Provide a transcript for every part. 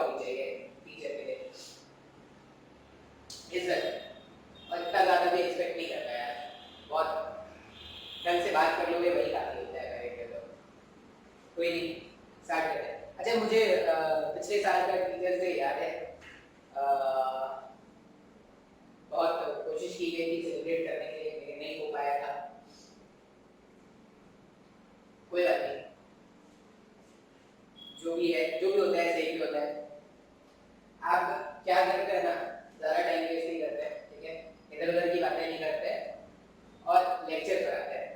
होनी चाहिए टीचर के लिए, इज्जत। और इतना ज़्यादा भी एक्सपेक्ट नहीं करता यार, बहुत ढंग से बात कर लोगे वही काफ़ी होता है मेरे के। तो कोई नहीं, स्टार्ट करते हैं। अच्छा मुझे पिछले साल का टीचर्स डे याद है, बहुत कोशिश की गई थी सेलिब्रेट करने के लिए, लेकिन नहीं हो पाया था। कोई बात नहीं, जो भी है, जो भी होता है सही भी होता है। आप क्या करते हैं ना, ज़्यादा टाइम वेस्ट नहीं करते हैं, ठीक है, इधर उधर की बातें नहीं करते और लेक्चर कराते हैं।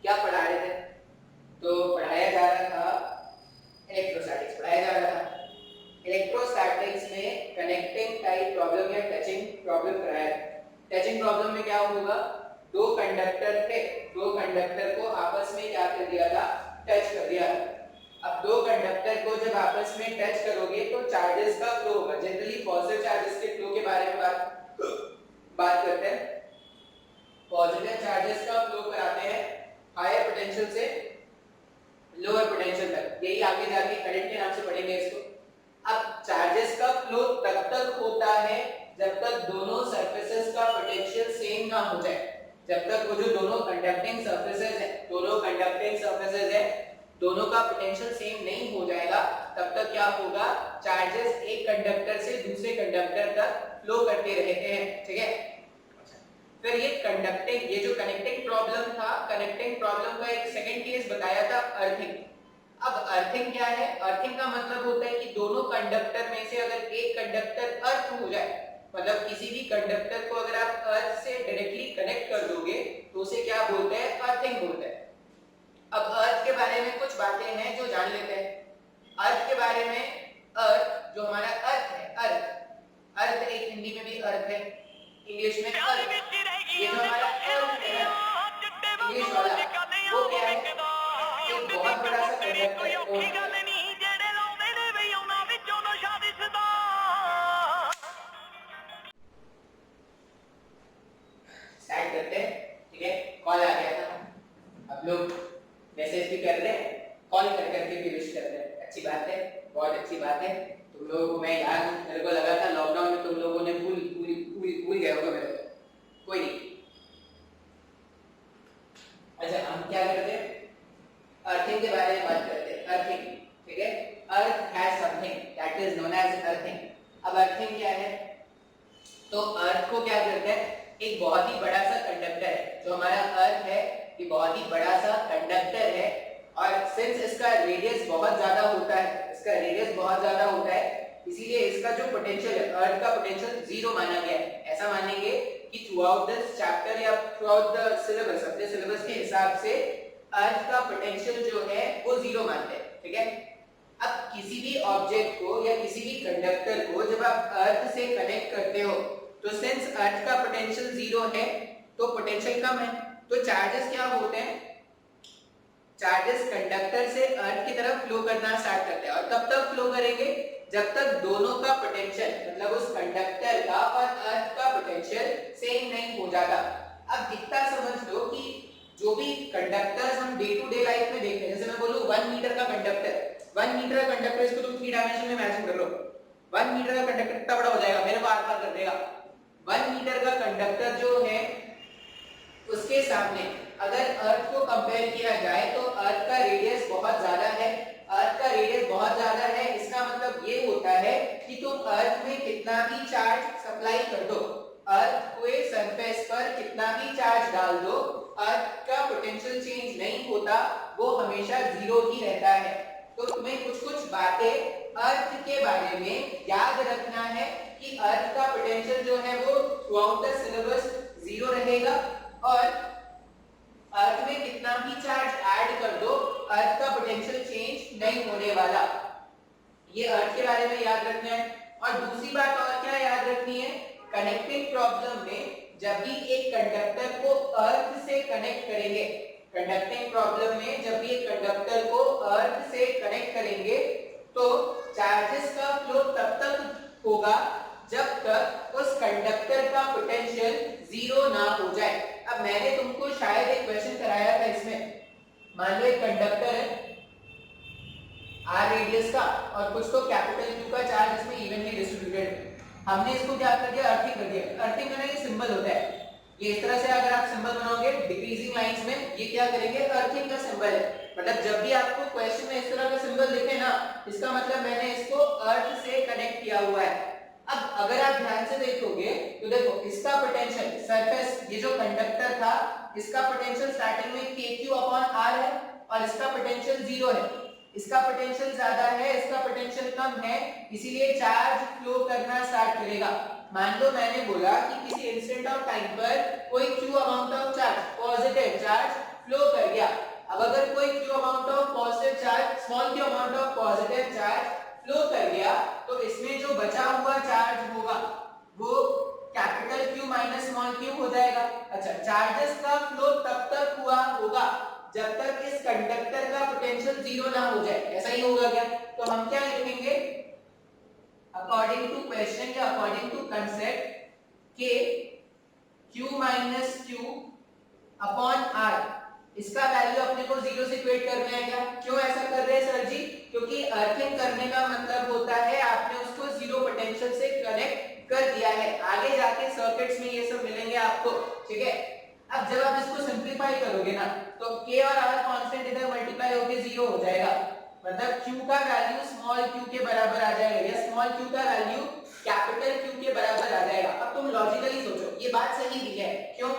क्या पढ़ा रहे थे? तो पढ़ाया जा रहा था इलेक्ट्रोस्टैटिक्स, पढ़ाया जा रहा था। इलेक्ट्रोस्टैटिक्स में कनेक्टिंग टाइप प्रॉब्लम या टचिंग प्रॉब्लम कराया। टचिंग प्रॉब्लम में क्या होगा, दो कंडक्टर थे, दो कंडक्टर को आपस में क्या कर दिया था, टच कर दिया। अब दो कंडक्टर को जब आपस में टच करोगे तो चार्जेस का फ्लो होगा। जनरली पॉजिटिव चार्जेस के फ्लो के बारे में बात करते हैं। पॉजिटिव चार्जेस का फ्लो कराते हैं हायर पोटेंशियल से लोअर पोटेंशियल तक, यही आगे जाके करंट के नाम से पढ़ेंगे इसको। अब चार्जेस का फ्लो तब तक होता है जब तक दोनों सरफेसेस का पोटेंशियल सेम ना हो जाए। जब तक वो जो दोनों कंडक्टिंग सरफेसेस है, दोनों का पोटेंशियल सेम नहीं हो जाएगा, तब तक क्या होगा, चार्जेस एक कंडक्टर से दूसरे कंडक्टर तक फ्लो करते रहते हैं, ठीक है। फिर ये जो कनेक्टिंग प्रॉब्लम था, कनेक्टिंग प्रॉब्लम का एक सेकंड केस बताया था, अर्थिंग। अब अर्थिंग क्या है? अर्थिंग का मतलब होता है कि दोनों कंडक्टर में से अगर एक कंडक्टर अर्थ हो जाए, मतलब किसी भी कंडक्टर को अगर आप अर्थ से डायरेक्टली कनेक्ट कर दोगे तो उसे क्या बोलते हैं, अर्थिंग बोलते हैं। अब अर्थ के बारे में कुछ बातें हैं जो जान लेते हैं। अर्थ के बारे में, अर्थ जो हमारा अर्थ है, अर्थ एक हिंदी में भी अर्थ है, इंग्लिश में अर्थ। ये जो हमारा अर्थ है इंग्लिश वाला, वो क्या है, एक बहुत बड़ा सा कंडक्टर है। स्टार्ट करते हैं, ठीक है। कॉल आ गया था, अब लोग मैसेज भी कर रहे हैं, कॉल कर करके भी विश कर रहे हैं, अच्छी बात है, बहुत अच्छी बात है। तुम लोगों को मैं याद हूँ, मेरे को लगा था लॉकडाउन में तुम लोगों ने भूल गए होगा मेरे को, कोई नहीं। अच्छा हम क्या करते हैं, अर्थिंग के बारे में बात करते हैं। अर्थिंग, ठीक है, earth has something that is known as earthing. अब अर्थिंग क्या है, तो अर्थ को क्या करते हैं, एक बहुत ही बड़ा सा कंडक्टर है, जो हमारा अर्थ है ये बहुत ही बड़ा सा कंडक्टर है, और सिंस इसका रेडियस बहुत ज्यादा होता है, इसीलिए इसका जो पोटेंशियल है, अर्थ का पोटेंशियल जीरो माना गया है। ऐसा मानेंगे कि थ्रू आउट दिस चैप्टर या थ्रू आउट द सिलेबस, अपने सिलेबस के हिसाब से अर्थ का पोटेंशियल जो है वो जीरो मानते हैं, ठीक है। अब किसी भी ऑब्जेक्ट को या किसी भी कंडक्टर को जब आप अर्थ से कनेक्ट करते हो, तो सिंस अर्थ का पोटेंशियल जीरो है तो पोटेंशियल कम है, तो चार्जेस क्या होते हैं, चार्जेस कंडक्टर से अर्थ की तरफ फ्लो करना स्टार्ट करते हैं, और तब तक फ्लो करेंगे जब तक दोनों का पोटेंशियल, मतलब उस कंडक्टर का और अर्थ का पोटेंशियल सेम नहीं हो जाता। अब इतना समझ लो कि जो भी कंडक्टर्स हम डे टू डे लाइफ में देखते हैं, जैसे मैं बोलूं 1 मीटर का कंडक्टर, 1 मीटर का कंडक्टर, इसको तुम 3 डायमेंशन में इमेजिन कर लो। 1 मीटर का कंडक्टर कितना बड़ा हो जाएगा, मेरे को आर पार कर देगा। 1 मीटर का कंडक्टर जो है उसके सामने अगर अर्थ को कंपेयर किया जाए तो अर्थ का रेडियस बहुत ज्यादा है। अर्थ का रेडियस बहुत ज्यादा है, इसका मतलब ये होता है कि तुम अर्थ में कितना भी चार्ज सप्लाई कर दो, अर्थ के सरफेस पर कितना भी चार्ज डाल दो, अर्थ का पोटेंशियल चेंज नहीं होता, वो हमेशा जीरो ही रहता है। तो तुम्हें कुछ कुछ बातें अर्थ के बारे में याद रखना है कि अर्थ का पोटेंशियल जो है वो through out the syllabus zero रहेगा, और अर्थ में कितना भी चार्ज ऐड कर दो, अर्थ का पोटेंशियल चेंज नहीं होने वाला। ये अर्थ के बारे में याद रखना है। और दूसरी बात और क्या याद रखनी है, कनेक्टिंग प्रॉब्लम में जब भी एक कंडक्टर को अर्थ से कनेक्ट करेंगे, कंडक्टिंग प्रॉब्लम में जब भी एक कंडक्टर को अर्थ से कनेक्ट करेंगे तो चार्जेस का फ्लो तब तक होगा जब तक उस कंडक्टर का पोटेंशियल जीरो ना हो जाए। अब मैंने तुमको शायद एक क्वेश्चन कराया था इसमें, मान लो एक कंडक्टर है, r रेडियस का और कुछ तो कैपिटल Q का चार्ज इसमें इवनली डिस्ट्रीब्यूटेड। हमने इसको क्या कर दिया, अर्थिंग कर दिया। अर्थिंग का ये सिंबल होता है, ये इस तरह से अगर आप सिंबल बनाओगे डिक्रीजिंग लाइंस में, ये क्या करेंगे, अर्थिंग का सिंबल है। मतलब जब भी आपको क्वेश्चन में इस तरह का सिंबल दिखे ना, इसका मतलब मैंने इसको अर्थ से कनेक्ट किया हुआ है। अब अगर आप ध्यान से देखोगे तो देखो इसका पोटेंशियल सरफेस, ये जो कंडक्टर था इसका पोटेंशियल स्टार्टिंग में kq/r है और इसका पोटेंशियल 0 है। इसका पोटेंशियल ज्यादा है, इसका पोटेंशियल कम है, इसीलिए चार्ज फ्लो करना स्टार्ट करेगा। मान लो मैंने बोला कि किसी इंस्टेंट ऑफ टाइम पर कोई q amount of charge, positive charge flow कर गया। अब अगर कोई q amount of positive charge, small q amount of positive charge flow कर गया, तो इसमें जो बचा हुआ चार्ज होगा वो capital Q minus small q हो जाएगा। अच्छा, चार्जेस का फ्लो तब तक हुआ होगा जब तक इस कंडक्टर का पोटेंशियल 0 ना हो जाए। ऐसा ही होगा क्या? तो हम क्या लिखेंगे, अकॉर्डिंग टू क्वेश्चन या अकॉर्डिंग टू कंसेप्ट के Q minus Q upon R, इसका वैल्यू अपने को 0 से इक्वेट करना है क्या? क्यों ऐसा कर रहे हैं सर जी? क्योंकि अर्थिंग करने का मतलब होता है आपने उसको 0 पोटेंशियल से कनेक्ट कर दिया है। आगे जाके सर्किट्स में ये सब मिलेंगे आपको, ठीक है। अब जब आप इसको सिंपलीफाई करोगे ना, तो k और r कांस्टेंट इधर मल्टीप्लाई होके 0 हो जाएगा, मतलब q का वैल्यू स्मॉल q के बराबर आ जाएगा या स्मॉल q का वैल्यू कैपिटल Q के बराबर आ जाएगा। अब तुम लॉजिकली सोचो, ये बात सही भी है। क्यों?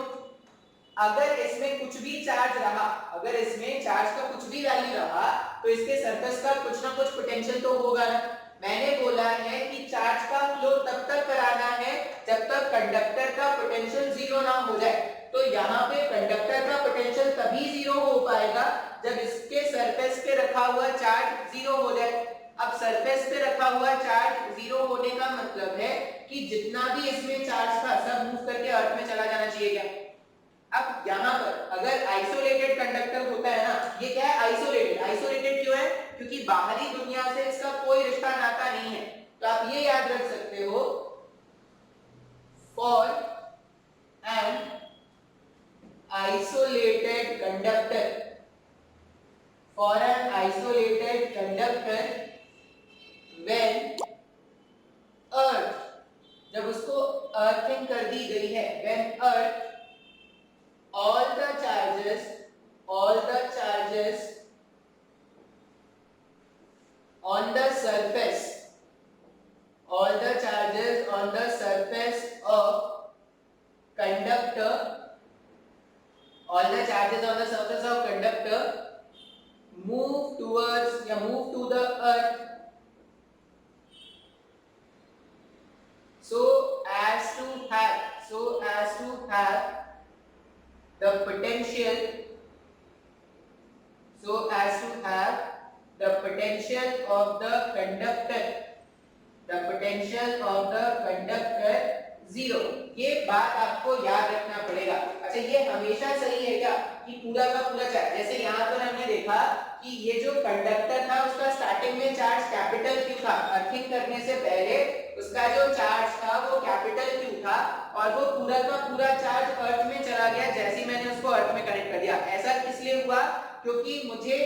अगर इसमें कुछ भी चार्ज रहा, अगर इसमें चार्ज का कुछ भी वैल्यू रहा, तो इसके सरफेस का कुछ ना कुछ पोटेंशियल तो होगा ना। मैंने बोला है कि चार्ज का फ्लो तब तक कराना है जब तक कंडक्टर का पोटेंशियल 0 ना हो जाए। तो यहाँ पे कंडक्टर का पोटेंशियल तभी 0 हो पाएगा जब इसके सरफेस पे रखा हुआ चार्ज 0 हो जाए। अब सरफेस पे रखा हुआ चार्ज 0 होने का मतलब है कि जितना भी इसमें चार्ज था सब मूव करके अर्थ में चला जाना चाहिए क्या? अब यहाँ पर अगर आइसोलेटेड कंडक्टर होता है ना, ये क्या है, आइसोलेटेड। आइसोलेटेड क्यों है? क्योंकि बाहरी दुनिया से इसका कोई रिश्ता नाता नहीं है। तो आप ये याद रख सकते हो, for an isolated conductor, for an isolated conductor when अर्थ, जब उसको अर्थिंग कर दी गई है, when earth all the charges on the surface, all the charges on the surface of conductor, all the charges on the surface of conductor move towards या move to the earth so as to have the potential, so as to have the potential of the conductor, the potential of the conductor 0। ये बात आपको याद रखना पड़ेगा। अच्छा, ये हमेशा सही है क्या कि पूरा का पूरा चार्ज, जैसे यहाँ पर हमने देखा कि ये जो कंडक्टर था उसका स्टार्टिंग में चार्ज कैपिटल Q था, अर्थिंग करने से पहले उसका जो चार्ज था वो कैपिटल Q था और वो पूरा का पूरा चार्ज अर्थ में चला गया जैसे ही मैंने उसको अर्थ में कनेक्ट कर दिया। ऐसा इसलिए हुआ क्योंकि मुझे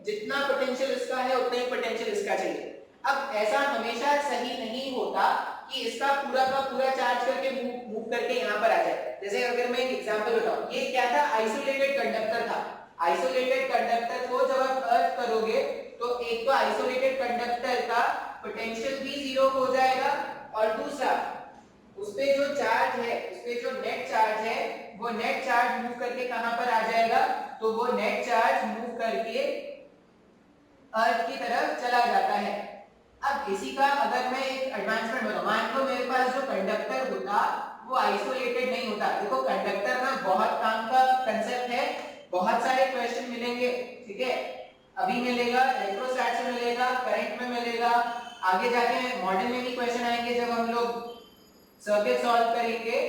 जितना पोटेंशियल इसका है उतना ही पोटेंशियल इसका चाहिए। अब ऐसा हमेशा सही नहीं होता कि इसका पूरा का पूरा चार्ज करके मूव करके यहाँ पर आ जाए। जैसे अगर मैं एक एग्जांपल बताऊं, ये क्या था, आइसोलेटेड कंडक्टर था। आइसोलेटेड कंडक्टर को जब आप अर्थ करोगे तो एक तो आइसोलेटेड कंडक्टर का पोटेंशियल भी 0 हो जाएगा और दूसरा उस पे जो चार्ज है, उस पे जो नेट चार्ज है, वो नेट चार्ज मूव करके कहां पर आ जाएगा, तो वो नेट चार्ज मूव करके अर्थ की तरफ चला जाता है। अब इसी का अगर मैं एक एडवांसमेंट बताऊं, मान लो मेरे पास जो कंडक्टर होता वो आइसोलेटेड नहीं होता। देखो कंडक्टर में बहुत काम का कंसेप्ट है, बहुत सारे क्वेश्चन मिलेंगे, ठीक है। अभी मिलेगा, इलेक्ट्रोस्टैट से मिलेगा, करंट में मिलेगा, आगे जाके मॉडल में भी क्वेश्चन आएंगे जब हम लोग सर्किट सॉल्व करेंगे,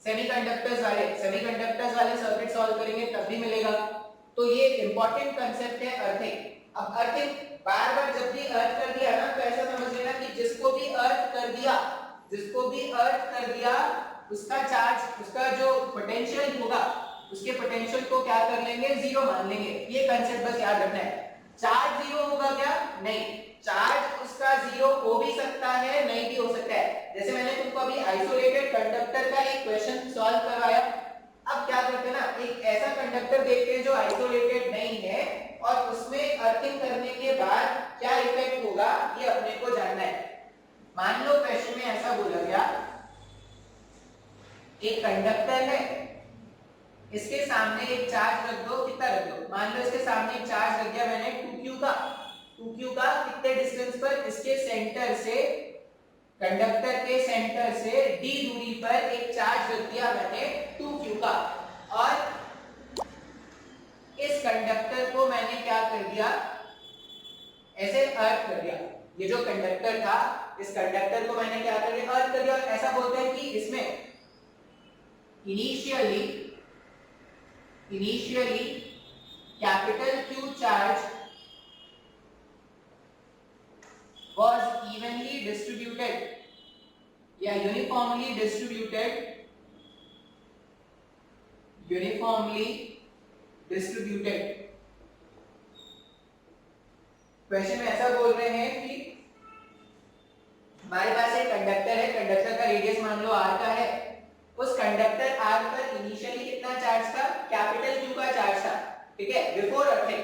सेमीकंडक्टर्स वाले सर्किट सॉल्व करेंगे तब भी मिलेगा। तो ये इंपॉर्टेंट कंसेप्ट है अर्थिंग। अब अर्थिंग बार बार जब भी अर्थ कर दिया ना, तो ऐसा समझ लेना कि जिसको भी अर्थ कर दिया उसका चार्ज, उसका जो पोटेंशियल होगा उसके पोटेंशियल को क्या कर लेंगे, 0 मान लेंगे। ये कंसेप्ट बस याद रखना है। चार्ज 0 होगा होगा क्या? नहीं, चार्ज उसका जीरो हो भी सकता है, नहीं भी हो सकता है। जैसे मैंने तुमको अभी आइसोलेटेड कंडक्टर का एक क्वेश्चन सॉल्व करवाया। अब क्या करते हैं ना, एक ऐसा कंडक्टर देखते हैं जो आइसोलेटेड नहीं है और उसमें अर्थिंग करने के बाद क्या इफेक्ट होगा ये अपने को जानना है। मान लो क्वेश्चन में ऐसा बोला गया, एक कंडक्टर है, इसके सामने एक चार्ज रख दो, कितना रख दो, मान लो इसके सामने एक चार्ज रख दिया मैंने 2q का, 2q का कितने डिस्टेंस पर, इसके सेंटर से, कंडक्टर के सेंटर से d दूरी पर एक चार्ज रख दिया मैंने 2q का, और इस कंडक्टर को मैंने क्या कर दिया, ऐसे अर्थ कर दिया। ये जो कंडक्टर था, इस कंडक्टर को मैंने क्या कर दिया, अर्थ कर दिया। और ऐसा बोलते हैं कि इसमें initially capital Q charge was evenly distributed या uniformly distributed। क्वेश्चन में ऐसा बोल रहे हैं कि हमारे पास एक कंडक्टर है, कंडक्टर का रेडियस मान लो r का है, उस कंडक्टर R पर इनिशियली कितना चार्ज था, कैपिटल Q का चार्ज था, ठीक है, before earthing.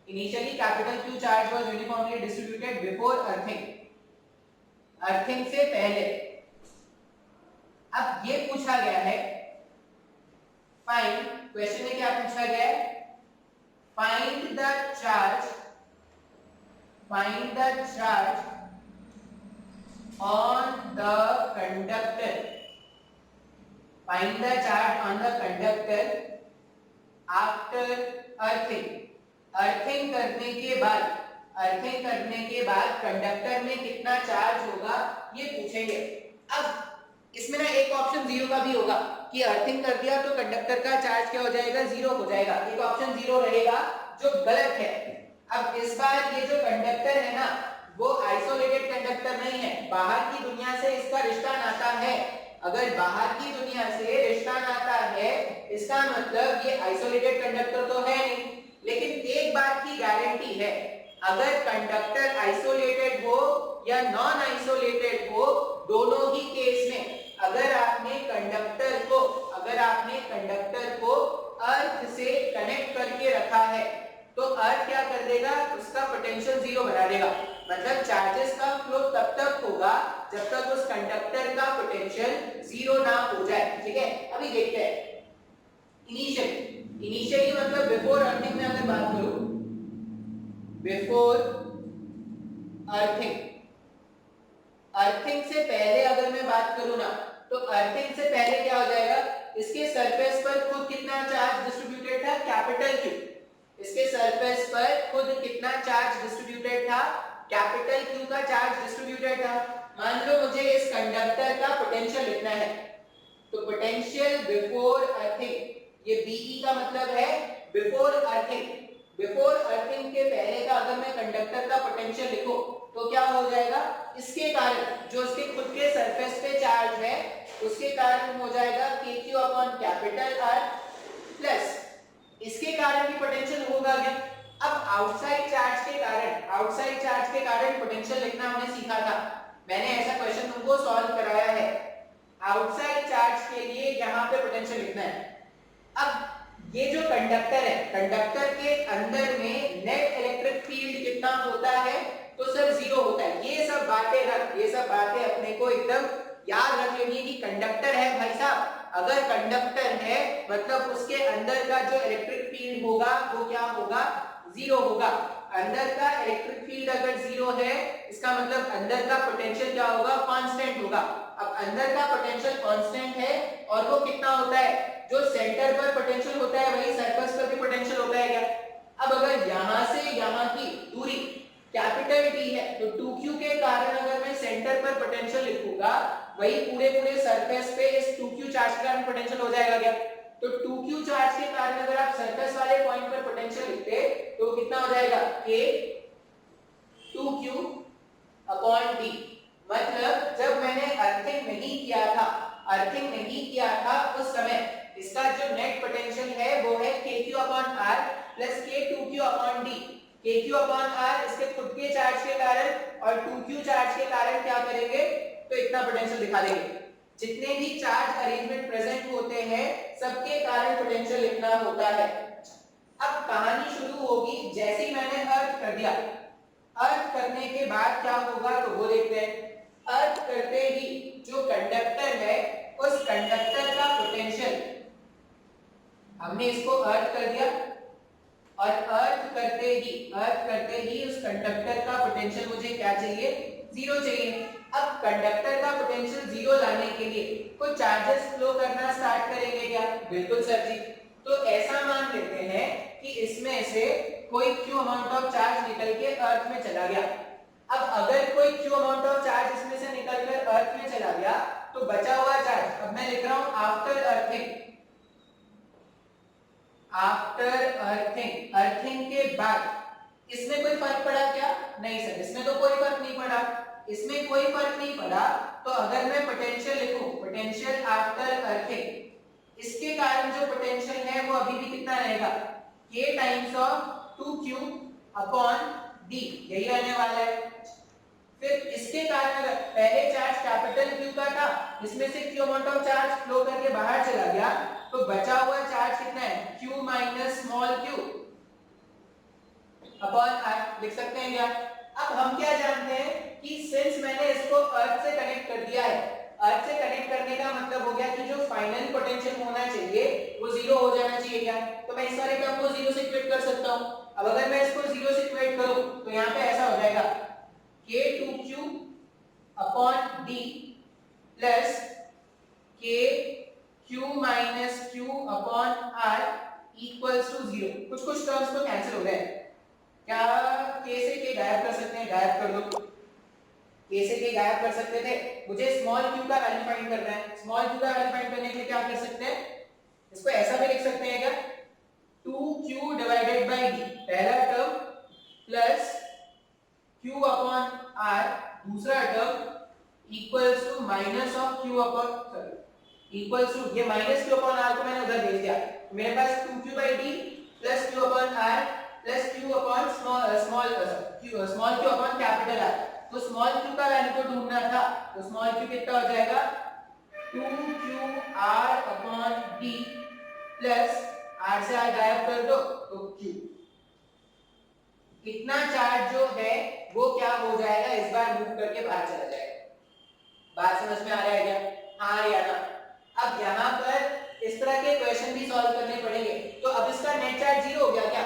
Initially capital Q charge was uniformly distributed before earthing, earthing से पहले। अब ये पूछा गया है, फाइंड, क्वेश्चन में क्या पूछा गया है, find the charge on the conductor, find the charge on the conductor after earthing। Earthing करने के बाद कंडक्टर में कितना चार्ज होगा ये पूछेंगे। अब इसमें ना एक ऑप्शन जीरो का भी होगा कि अर्थिंग कर दिया तो कंडक्टर का चार्ज क्या हो जाएगा, जीरो हो जाएगा, एक ऑप्शन जीरो रहेगा जो गलत है। अब इस बार ये जो कंडक्टर है ना वो आइसोलेटेड कंडक्टर नहीं है, बाहर की दुनिया से इसका रिश्ता नाता है। अगर बाहर की दुनिया से रिश्ता नाता है इसका मतलब ये आइसोलेटेड कंडक्टर तो है नहीं, लेकिन एक बात की गारंटी है, अगर कंडक्टर आइसोलेटेड हो या नॉन आइसोलेटेड हो, दोनों ही केस में अगर आपने कंडक्टर को अर्थ से कनेक्ट करके रखा है तो अर्थ क्या कर देगा, उसका पोटेंशियल जीरो बना देगा। मतलब चार्जेस का फ्लो तब तक होगा जब तक उस कंडक्टर का पोटेंशियल जीरो ना हो जाए, ठीक है। अभी देखते हैं इनिशियली मतलब बिफोर अर्थिंग में अगर बात करूं, बिफोर अर्थिंग से पहले अगर मैं बात करूं ना, तो अर्थिंग से पहले क्या हो जाएगा, इसके सरफेस पर खुद कितना चार्ज डिस्ट्रीब्यूटेड था, कैपिटल Q। इसके सरफेस पर खुद कितना चार्ज डिस्ट्रीब्यूटेड था, कैपिटल Q का चार्ज डिस्ट्रीब्यूटेड था। मान लो मुझे इस कंडक्टर का पोटेंशियल लिखना है, तो पोटेंशियल बिफोर अर्थिंग, ये BE का मतलब है बिफोर अर्थिंग। बिफोर अर्थिंग के पहले का अगर मैं कंडक्टर का पोटेंशियल लिखूं तो क्या हो जाएगा, इसके कारण जो इसके खुद के सरफेस पे चार्ज है उसके कारण हो जाएगा KQ upon capital R plus इसके कारण भी पोटेंशियल होगा क्या। अब आउटसाइड चार्ज के कारण पोटेंशियल लिखना हमने सीखा था, मैंने ऐसा क्वेश्चन तुमको सॉल्व कराया है। आउटसाइड चार्ज के लिए यहाँ पे पोटेंशियल लिखना है। अब ये जो कंडक्टर है, कंडक्टर के अंदर में नेट इलेक्ट्रिक फील्ड कितना होता है, तो सर जीरो होता है। ये सब बातें अपने को एकदम याद रख लेनी है कि कंडक्टर है भाई साहब, अगर कंडक्टर है मतलब उसके अंदर का जो इलेक्ट्रिक फील्ड होगा वो क्या होगा, जीरो होगा। अंदर का इलेक्ट्रिक फील्ड अगर जीरो है इसका मतलब अंदर का पोटेंशियल क्या होगा, कांस्टेंट होगा। अब अंदर का पोटेंशियल कांस्टेंट है और वो कितना होता है, जो सेंटर पर पोटेंशियल होता है वही सरफेस पर भी पोटेंशियल होता है क्या। अब अगर यहां से यहां की दूरी कैपिटल T है तो 2q के कारण अगर मैं सेंटर पर पोटेंशियल लिखूंगा वही पूरे सरफेस पे इस 2q चार्ज के कारण पोटेंशियल हो जाएगा क्या। तो 2q चार्ज के कारण अगर आप सरफेस वाले पॉइंट पर पोटेंशियल लिखते तो कितना हो जाएगा, k 2q अपॉन d। मतलब जब मैंने अर्थिंग नहीं किया था उस समय इसका जो नेट पोटेंशियल है वो है kq upon r plus k 2q upon d। kq upon r इसके खुद के चार्ज के कारण और 2q चार्ज के कारण क्या करेंगे, तो इतना पोटेंशियल दिखा देंगे। जितने भी चार्ज अरेंजमेंट प्रेजेंट होते हैं सबके कारण पोटेंशियल इतना होता है। अब कहानी शुरू होगी जैसे ही मैंने अर्थ कर दिया। अर्थ करने के बाद क्या होगा तो वो देखते हैं। अर्थ करते ही जो कंडक्टर है उस कंडक्टर का पोटेंशियल, हमने इसको अर्थ कर दिया और अर्थ करते ही उस कंडक्टर का पोटेंशियल मुझे क्या चाहिए, जीरो चाहिए। अब कंडक्टर का पोटेंशियल जीरो लाने के लिए कुछ चार्जेस फ्लो करना स्टार्ट करेंगे क्या, बिल्कुल सर जी। तो ऐसा मान लेते हैं कि इसमें से कोई q अमाउंट ऑफ चार्ज निकल के अर्थ में चला गया। अब अगर कोई q अमाउंट ऑफ चार्ज इसमें से निकलकर अर्थ में चला गया तो बचा हुआ चार्ज, अब मैं लिख रहा हूं आफ्टर अर्थिंग, अर्थिंग के बाद इसमें कोई फर्क पड़ा क्या, नहीं सर इसमें तो कोई फर्क नहीं पड़ा। इसमें कोई फर्क नहीं पड़ा तो अगर मैं पोटेंशियल लिखूं, पोटेंशियल आफ्टर अर्थिंग, इसके कारण जो पोटेंशियल है वो अभी भी कितना रहेगा, k times of 2q upon d, यही रहने वाला है। फिर इसके कारण अगर पहले चार्ज कैपिटल Q का था, इसमें से q amount of charge flow करके बाहर चला गया तो बचा हुआ चार्ज कितना है, q minus small q upon r, लिख सकते हैं क्या। अब हम क्या जानते हैं कि सिंस मैंने इसको अर्थ से कनेक्ट कर दिया है, अर्थ से कनेक्ट करने का मतलब हो गया कि जो फाइनल पोटेंशियल होना चाहिए वो जीरो हो जाना चाहिए क्या, तो मैं इस वाले टर्म को जीरो से इक्वेट कर सकता हूं। अब अगर मैं इसको जीरो से इक्वेट करूं तो यहां पे ऐसा हो जाएगा k2q upon d plus kq minus q upon r equals to zero. कुछ कुछ टर्म्स तो कैंसिल हो गए, क्या k से k गायब कर सकते हैं, गायब कर दो। k से k गायब कर सकते थे, मुझे स्मॉल q का वैल्यू फाइंड करना है। स्मॉल q का वैल्यू फाइंड करने के लिए क्या कर सकते हैं, इसको ऐसा भी लिख सकते हैं क्या, 2q डिवाइडेड बाय d पहला term plus q upon r दूसरा term equals to minus of q upon, sorry equals to, ये माइनस q अपॉन r को मैंने उधर भेज दिया, मेरे पास 2q by d plus q upon r plus q upon small q upon capital r। तो स्मॉल q का वैल्यू को ढूंढना था, तो स्मॉल q कितना हो जाएगा, 2qr upon d plus r से r गायब कर दो तो q। इतना चार्ज जो है वो क्या हो जाएगा, इस बार मूव करके बाहर चला जाएगा। बात समझ में आ रहा है क्या, हाँ या ना। अब यहाँ पर इस तरह के क्वेश्चन भी सॉल्व करने पड़ेंगे। तो अब इसका नेट चार्ज जीरो हो गया क्या,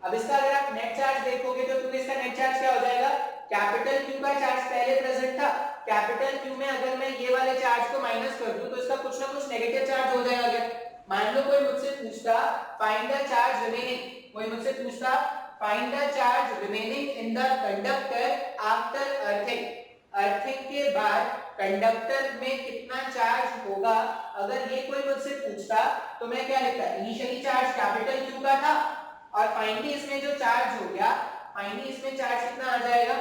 अब इसका अगर आप नेट चार्ज देखोगे तो तुम्हें इसका नेट चार्ज क्या हो जाएगा, कैपिटल Q का चार्ज पहले प्रेजेंट था, कैपिटल Q में अगर मैं ये वाले चार्ज को माइनस कर दूं तो इसका कुछ ना कुछ नेगेटिव चार्ज हो जाएगा क्या। मान लो कोई मुझसे पूछता फाइंड द चार्ज रिमेनिंग, कोई मुझसे पूछता find the charge remaining in the conductor after earthing, earthing के बाद कंडक्टर में कितना चार्ज होगा, अगर ये कोई मुझसे पूछता तो मैं क्या लिखता, इनिशियली चार्ज कैपिटल Q का था और फाइनली इसमें जो चार्ज हो गया, फाइनली इसमें चार्ज कितना आ जाएगा,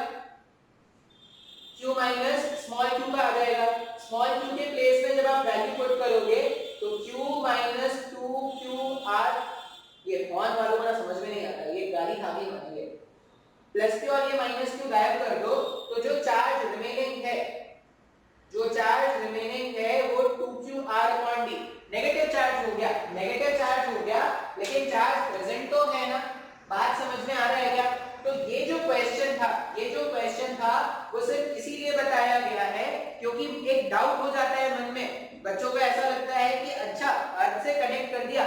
q माइनस स्मॉल q का आ जाएगा। स्मॉल q के प्लेस में जब आप वैल्यू पुट करोगे तो q माइनस 2qr, ये कौन वालों को ना समझ में नहीं आता, ये गाली खा के मानेंगे। प्लस q और ये माइनस q गायब कर दो तो जो चार्ज रिमेनिंग है, जो चार्ज रिमेनिंग है वो 2qr upon d, negative charge हो गया, नेगेटिव चार्ज हो गया लेकिन चार्ज प्रेजेंट तो है ना। बात समझ में आ रहा है क्या। तो ये जो क्वेश्चन था, ये जो क्वेश्चन था वो सिर्फ इसीलिए बताया गया है क्योंकि एक डाउट हो जाता है मन में, बच्चों को ऐसा लगता है कि अच्छा अर्थ से कनेक्ट कर दिया,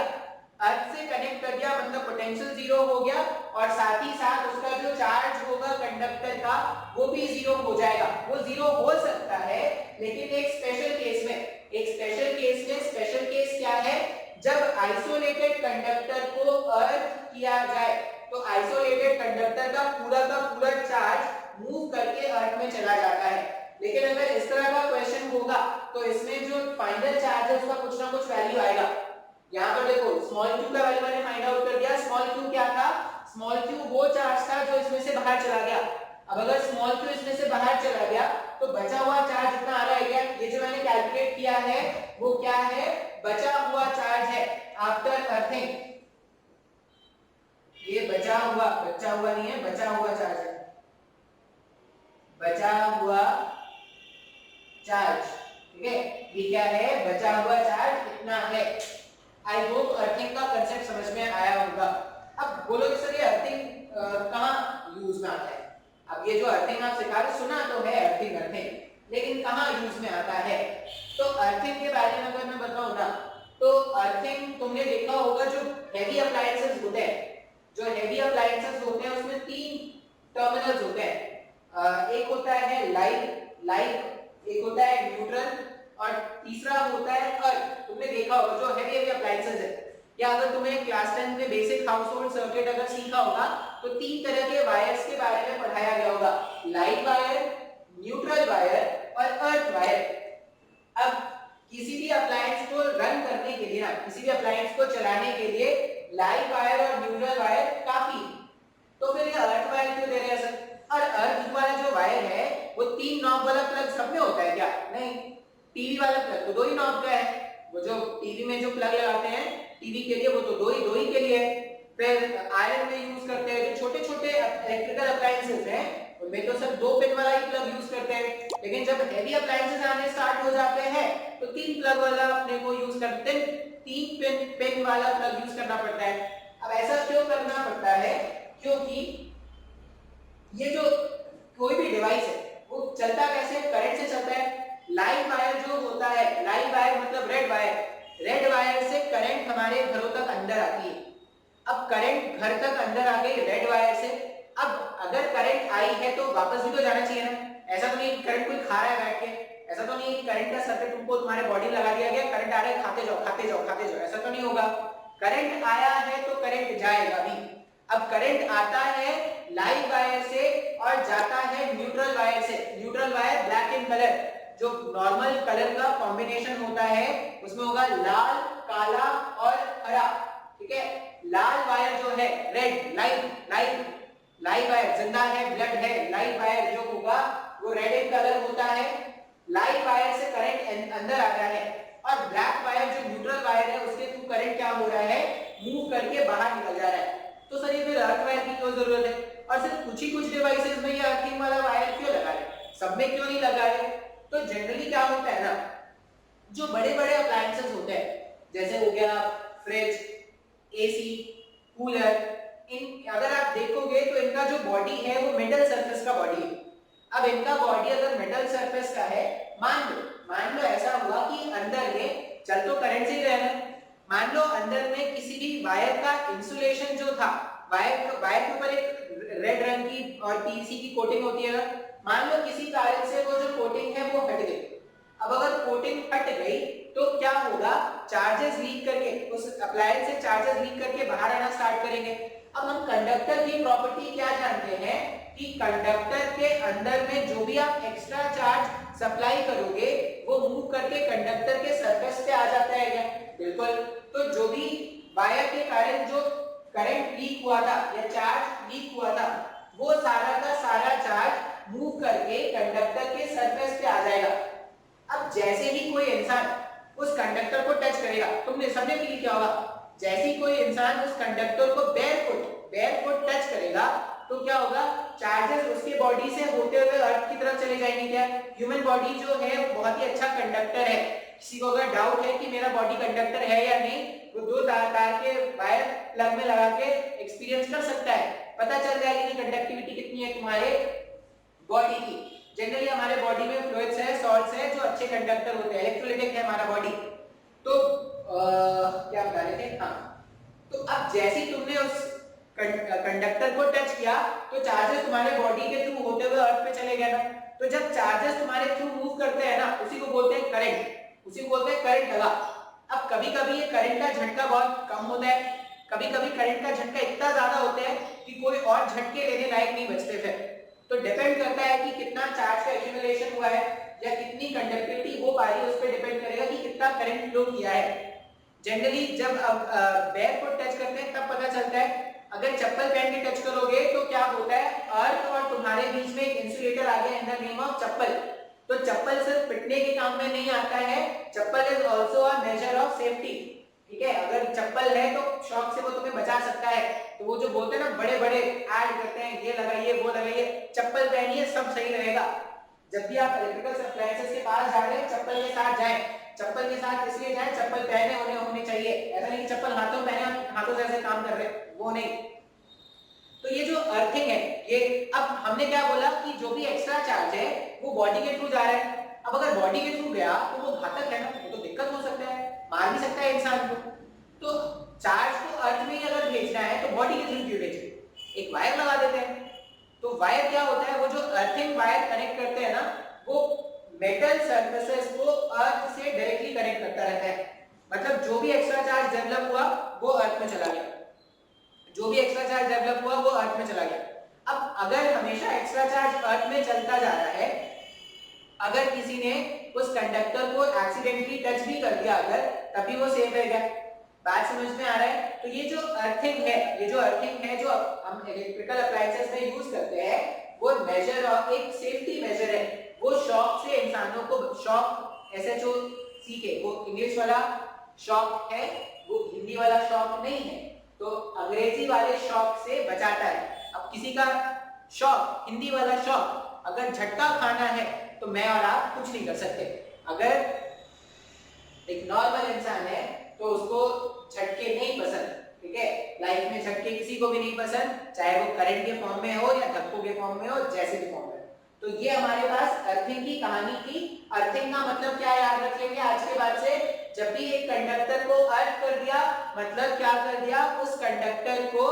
अर्थ से कनेक्ट कर दिया मतलब पोटेंशियल जीरो हो गया और साथ ही साथ उसका जो चार्ज होगा कंडक्टर का वो भी जीरो हो जाएगा। वो जीरो हो सकता है लेकिन एक स्पेशल केस में, एक स्पेशल केस में, स्पेशल केस क्या है, जब आइसोलेटेड कंडक्टर को अर्थ किया जाए तो आइसोलेटेड कंडक्टर का पूरा चार्ज मूव करके अर्थ में चला जाता है। लेकिन अगर इस तरह का क्वेश्चन होगा तो इसमें जो फाइनल चार्ज है उसका कुछ ना कुछ वैल्यू आएगा। यहाँ पर देखो स्मॉल q का वैल्यू मैंने फाइंड आउट कर दिया। स्मॉल q क्या था, स्मॉल q वो चार्ज था जो इसमें से बाहर चला गया। अब अगर स्मॉल q इसमें से बाहर चला गया तो बचा हुआ चार्ज कितना आ रहा है क्या, ये जो मैंने कैलकुलेट किया है वो क्या है, बचा हुआ चार्ज है आफ्टर अर्थिंग। ये बचा हुआ नहीं है, बचा हुआ चार्ज, ठीक है, ये क्या है, बचा हुआ चार्ज इतना है। आई होप अर्थिंग का कंसेप्ट समझ में आया होगा। अब बोलोगे सर ये अर्थिंग कहाँ यूज में आता है? अब ये जो अर्थिंग आप सिखा रहे, सुना तो है अर्थिंग अर्थिंग, लेकिन कहाँ यूज में आता है? तो अर्थिंग के बारे में अगर मैं बताऊं ना, तो अर्थिंग तुमने देखा होगा, जो हेवी अप्लायंसेस होते हैं, जो हेवी अप्लायंसेस होते हैं उसमें 3 टर्मिनल्स होते हैं। एक होता है लाइव, एक होता है न्यूट्रल, और तीसरा होता है अर्थ। तुमने देखा होगा जो हेवी अप्लायंसेस है, या अगर तुम्हें क्लास 10 में बेसिक हाउस होल्ड सर्किट अगर सीखा होगा तो 3 तरह के वायर्स के बारे में पढ़ाया गया होगा, लाइव वायर, न्यूट्रल वायर और अर्थ वायर। अब किसी भी अप्लायंस को रन करने के लिए ना, किसी भी अप्लायंस को चलाने के लिए लाइव वायर और न्यूट्रल वायर काफी, तो फिर ये अर्थ वायर क्यों दे रहे हैं सर? और अर्थ वाला जो वायर है वो 3 नॉब वाला प्लग सब में होता है क्या? नहीं, टीवी वाला प्लग तो 2 ही नॉब का है। वो जो टीवी में जो प्लग लगाते हैं टीवी के लिए, वो तो 2 ही के लिए है। फिर आयरन में यूज करते हैं, जो छोटे छोटे इलेक्ट्रिकल अप्लायंसेस हैं उनमें तो सब 2 पिन वाला ही प्लग यूज करते हैं, लेकिन जब हेवी अप्लायंसेस आने स्टार्ट हो जाते हैं तो 3 प्लग वाला अपने को यूज करते हैं, 3 पिन वाला प्लग यूज करना पड़ता है। अब ऐसा क्यों करना पड़ता है? क्योंकि ये जो कोई भी डिवाइस है वो चलता कैसे, करंट से चलता है। लाइव वायर जो होता है, लाइव वायर मतलब रेड वायर से करंट हमारे घरों तक अंदर आती है। अब करंट घर तक अंदर आ गई रेड वायर से, अब अगर करंट आई है तो वापस भी तो जाना चाहिए ना। ऐसा तो नहीं करंट कोई खा रहा है बैठ के, ऐसा तो नहीं करंट का सर्किट तुमको तुम्हारे बॉडी लगा दिया गया, करंट आ रहा है खाते जाओ खाते जाओ खाते जाओ, ऐसा तो नहीं होगा। करंट आया है तो करंट जाएगा भी। अब करंट आता है लाइव वायर से और जाता है न्यूट्रल वायर से। Neutral wire black in colour, जो नॉर्मल कलर का कॉम्बिनेशन होता है उसमें होगा लाल, काला और हरा, ठीक है। लाल वायर जो है रेड, लाइव वायर जिंदा है, ब्लड है, लाइव वायर जो होगा वो रेड इन कलर होता है। लाइव वायर से करंट अंदर आ रहा है, और ब्लैक वायर जो न्यूट्रल वायर है उसके थ्रू करंट क्या हो रहा है, मूव करके बाहर निकल जा रहा है। तो सर ये फिर अर्थ वायर की क्यों जरूरत है? और सिर्फ कुछ ही कुछ डिवाइसेस में ये अर्थिंग वाला वायर क्यों लगा रहे, सब में क्यों नहीं लगा रहे? तो जनरली क्या होता है ना, जो बड़े बड़े अप्लायंसेस होते हैं, जैसे हो गया फ्रिज, एसी, कूलर, इन अगर आप देखोगे तो इनका जो बॉडी है वो मेटल सरफेस का बॉडी है। अब इनका बॉडी अगर मेटल सरफेस का है, मान लो ऐसा हुआ कि अंदर में चल तो करंट से ही रहा है, मान लो अंदर में किसी भी वायर का इंसुलेशन जो था, वायर के ऊपर एक रेड रंग की और पीवीसी की कोटिंग होती है ना, मान लो किसी कारण से वो जो कोटिंग है वो हट गई। अब अगर कोटिंग हट गई तो क्या होगा, चार्जेस लीक करके उस अप्लायंस से चार्जेस लीक करके बाहर आना स्टार्ट करेंगे। अब हम कंडक्टर की प्रॉपर्टी क्या जानते हैं कि कंडक्टर के अंदर में जो भी आप एक्स्ट्रा चार्ज सप्लाई करोगे वो मूव करके कंडक्टर के सरफेस पे आ जाता है क्या? बिल्कुल। तो जो भी वायर के कारण जो करंट लीक हुआ था या चार्ज लीक हुआ था, वो सारा का सारा चार्ज मूव करके कंडक्टर के सरफेस पे आ जाएगा। अब जैसे ही कोई इंसान उस कंडक्टर को टच करेगा, तुमने सबने फील किया होगा, जैसे ही कोई इंसान उस कंडक्टर को बेयरफुट टच करेगा तो क्या होगा, चार्जेस उसके बॉडी से होते हुए अर्थ की तरफ चले जाएंगे। क्या ह्यूमन बॉडी जो है बहुत ही अच्छा कंडक्टर है। किसी को अगर डाउट है कि मेरा बॉडी कंडक्टर है या नहीं, वो 2 तार के वायर प्लग में लगा के एक्सपीरियंस कर सकता है, पता चल जाएगा कि कंडक्टिविटी कितनी है तुम्हारे बॉडी की। जनरली हमारे बॉडी में फ्लूइड्स है, सॉल्ट्स है जो अच्छे कंडक्टर होते हैं, इलेक्ट्रोलाइटिक है हमारा बॉडी। तो क्या बता रहे थे, हाँ, तो अब जैसे ही तुमने उस कंडक्टर को टच किया तो चार्जेस तुम्हारे बॉडी के थ्रू होते हुए अर्थ पे चले गए ना। तो जब चार्जेस तुम्हारे थ्रू मूव करते हैं ना, उसी को बोलते हैं करंट, उसी को बोलते हैं करंट लगा। अब कभी कभी ये करंट का झटका बहुत कम होता है, कभी कभी करंट का झटका इतना ज्यादा होता है कि कोई और झटके लेने लायक नहीं बचते फिर। तो डिपेंड करता है कि कितना चार्ज का एक्यूमुलेशन हुआ है या कितनी कंडक्टिविटी हो पा रही है, उस पर डिपेंड करेगा कि कितना करंट फ्लो किया है। जनरली जब बेयरफुट टच करते हैं तब पता चलता है। अगर चप्पल पहन के टच करोगे तो क्या होता है, अर्थ और तुम्हारे बीच में एक इंसुलेटर आ गया इन द नेम ऑफ चप्पल। तो चप्पल सिर्फ पिटने के काम में नहीं आता है, चप्पल is also a major of safety, ठीक है। अगर चप्पल है तो शॉक से वो तुम्हें बचा सकता है। तो वो जो बोलते हैं ना, बड़े बड़े ऐड करते हैं, ये लगाइए वो लगाइए, चप्पल पहनिए सब सही रहेगा। जब भी आप इलेक्ट्रिकल अप्लायंसेस के पास जा रहे हैं चप्पल के साथ जाएं। चप्पल के साथ इसलिए जाएं, चप्पल पहने होने चाहिए, ऐसा नहीं कि चप्पल हाथों में पहने हाथों से ऐसे काम कर रहे हैं, वो नहीं। तो ये जो अर्थिंग है, ये अब हमने क्या बोला कि जो भी एक्स्ट्रा चार्ज है वो बॉडी के थ्रू जा रहा है। अब अगर बॉडी के थ्रू गया तो वो घातक है ना, वो तो दिक्कत हो सकता है, मार भी सकता है इंसान को। तो चार्ज को अर्थ में अगर भेजना है तो बॉडी के थ्रू क्यों भेजें, एक वायर लगा देते हैं। तो वायर क्या होता है, वो जो अर्थिंग वायर कनेक्ट करते हैं ना, वो मेटल सरफेसेस को अर्थ से डायरेक्टली कनेक्ट करता रहता है। मतलब जो भी एक्स्ट्रा चार्ज डेवलप हुआ वो अर्थ में चला गया, जो भी एक्स्ट्रा चार्ज डेवलप हुआ वो अर्थ में चला गया। अब अगर हमेशा एक्स्ट्रा चार्ज अर्थ में चलता जा रहा है, अगर किसी ने उस कंडक्टर को एक्सीडेंटली टच भी कर दिया अगर, तभी वो सेफ है क्या? बात समझ में आ रहा है? तो ये जो अर्थिंग है, ये जो अर्थिंग है जो हम इलेक्ट्रिकल अप्लायंसेस में यूज करते हैं, वो मेजर और एक सेफ्टी मेजर है। वो शॉक से इंसानों को, शॉक SHOCK, वो इंग्लिश वाला शॉक है, वो हिंदी वाला शॉक नहीं है, तो अंग्रेजी वाले शॉक से बचाता है। अब किसी का शॉक, हिंदी वाला शॉक अगर झटका खाना है तो मैं और आप कुछ नहीं कर सकते। अगर एक नॉर्मल इंसान है तो उसको झटके नहीं पसंद, ठीक है, लाइफ में झटके किसी को भी नहीं पसंद, चाहे वो करंट के फॉर्म में हो या धक्कों के फॉर्म में हो, जैसे भी फॉर्म में। तो ये हमारे पास अर्थिंग की कहानी थी। अर्थिंग का मतलब क्या याद रख लेंगे आज के बाद से, जब भी एक कंडक्टर को अर्थ कर दिया, मतलब क्या कर दिया, उस कंडक्टर को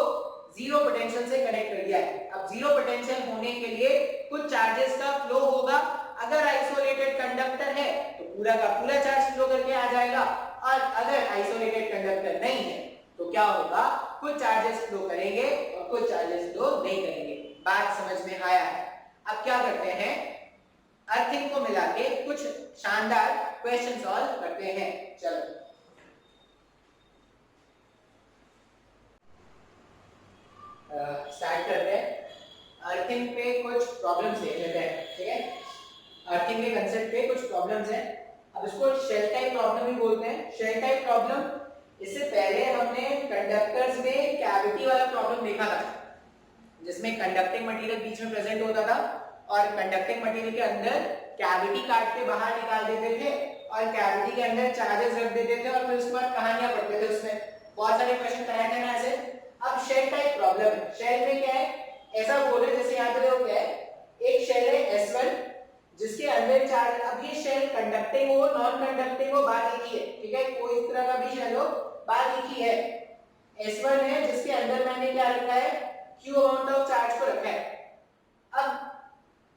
जीरो पोटेंशियल से कनेक्ट कर दिया है। अब जीरो पोटेंशियल होने के लिए कुछ चार्जेस का फ्लो होगा। अगर आइसोलेटेड कंडक्टर है तो पूरा का पूरा चार्ज फ्लो करके आ जाएगा, और अगर आइसोलेटेड कंडक्टर नहीं है तो क्या होगा, कुछ चार्जेस फ्लो करेंगे और कुछ चार्जेस फ्लो नहीं करेंगे। बात समझ में आया है? अब क्या करते हैं, अर्थिंग को मिला के कुछ शानदार क्वेश्चन सॉल्व करते हैं। चलो स्टार्ट करते हैं। अर्थिंग पे कुछ प्रॉब्लम्स देख लेते हैं, ठीक है। अर्थिंग के कंसेप्ट पे कुछ प्रॉब्लम्स हैं। अब इसको शेल टाइप प्रॉब्लम भी बोलते हैं। शेल टाइप प्रॉब्लम, इससे पहले हमने कंडक्टर्स में कैविटी वाला प्रॉब्लम देखा था, जिसमें कंडक्टिंग मटेरियल बीच में प्रेजेंट होता था और कंडक्टिंग मटेरियल के अंदर कैविटी काट के बाहर निकाल देते थे और कैविटी के अंदर चार्जेस रख देते थे और फिर उसके बाद कहानियां पढ़ते थे। उसमें बहुत सारे क्वेश्चन कराए थे ना ऐसे। अब शेल टाइप प्रॉब्लम है। शेल में क्या है, ऐसा बोले जैसे यहाँ पे देखो क्या है, एक शेल है S1 जिसके अंदर चार्ज, अब ये शेल कंडक्टिंग हो नॉन कंडक्टिंग हो बात एक ही है, ठीक है, कोई इस तरह का भी शेल हो बात एक ही है। S1 है जिसके अंदर मैंने क्या रखा है, Q अमाउंट ऑफ चार्ज को रखा है। अब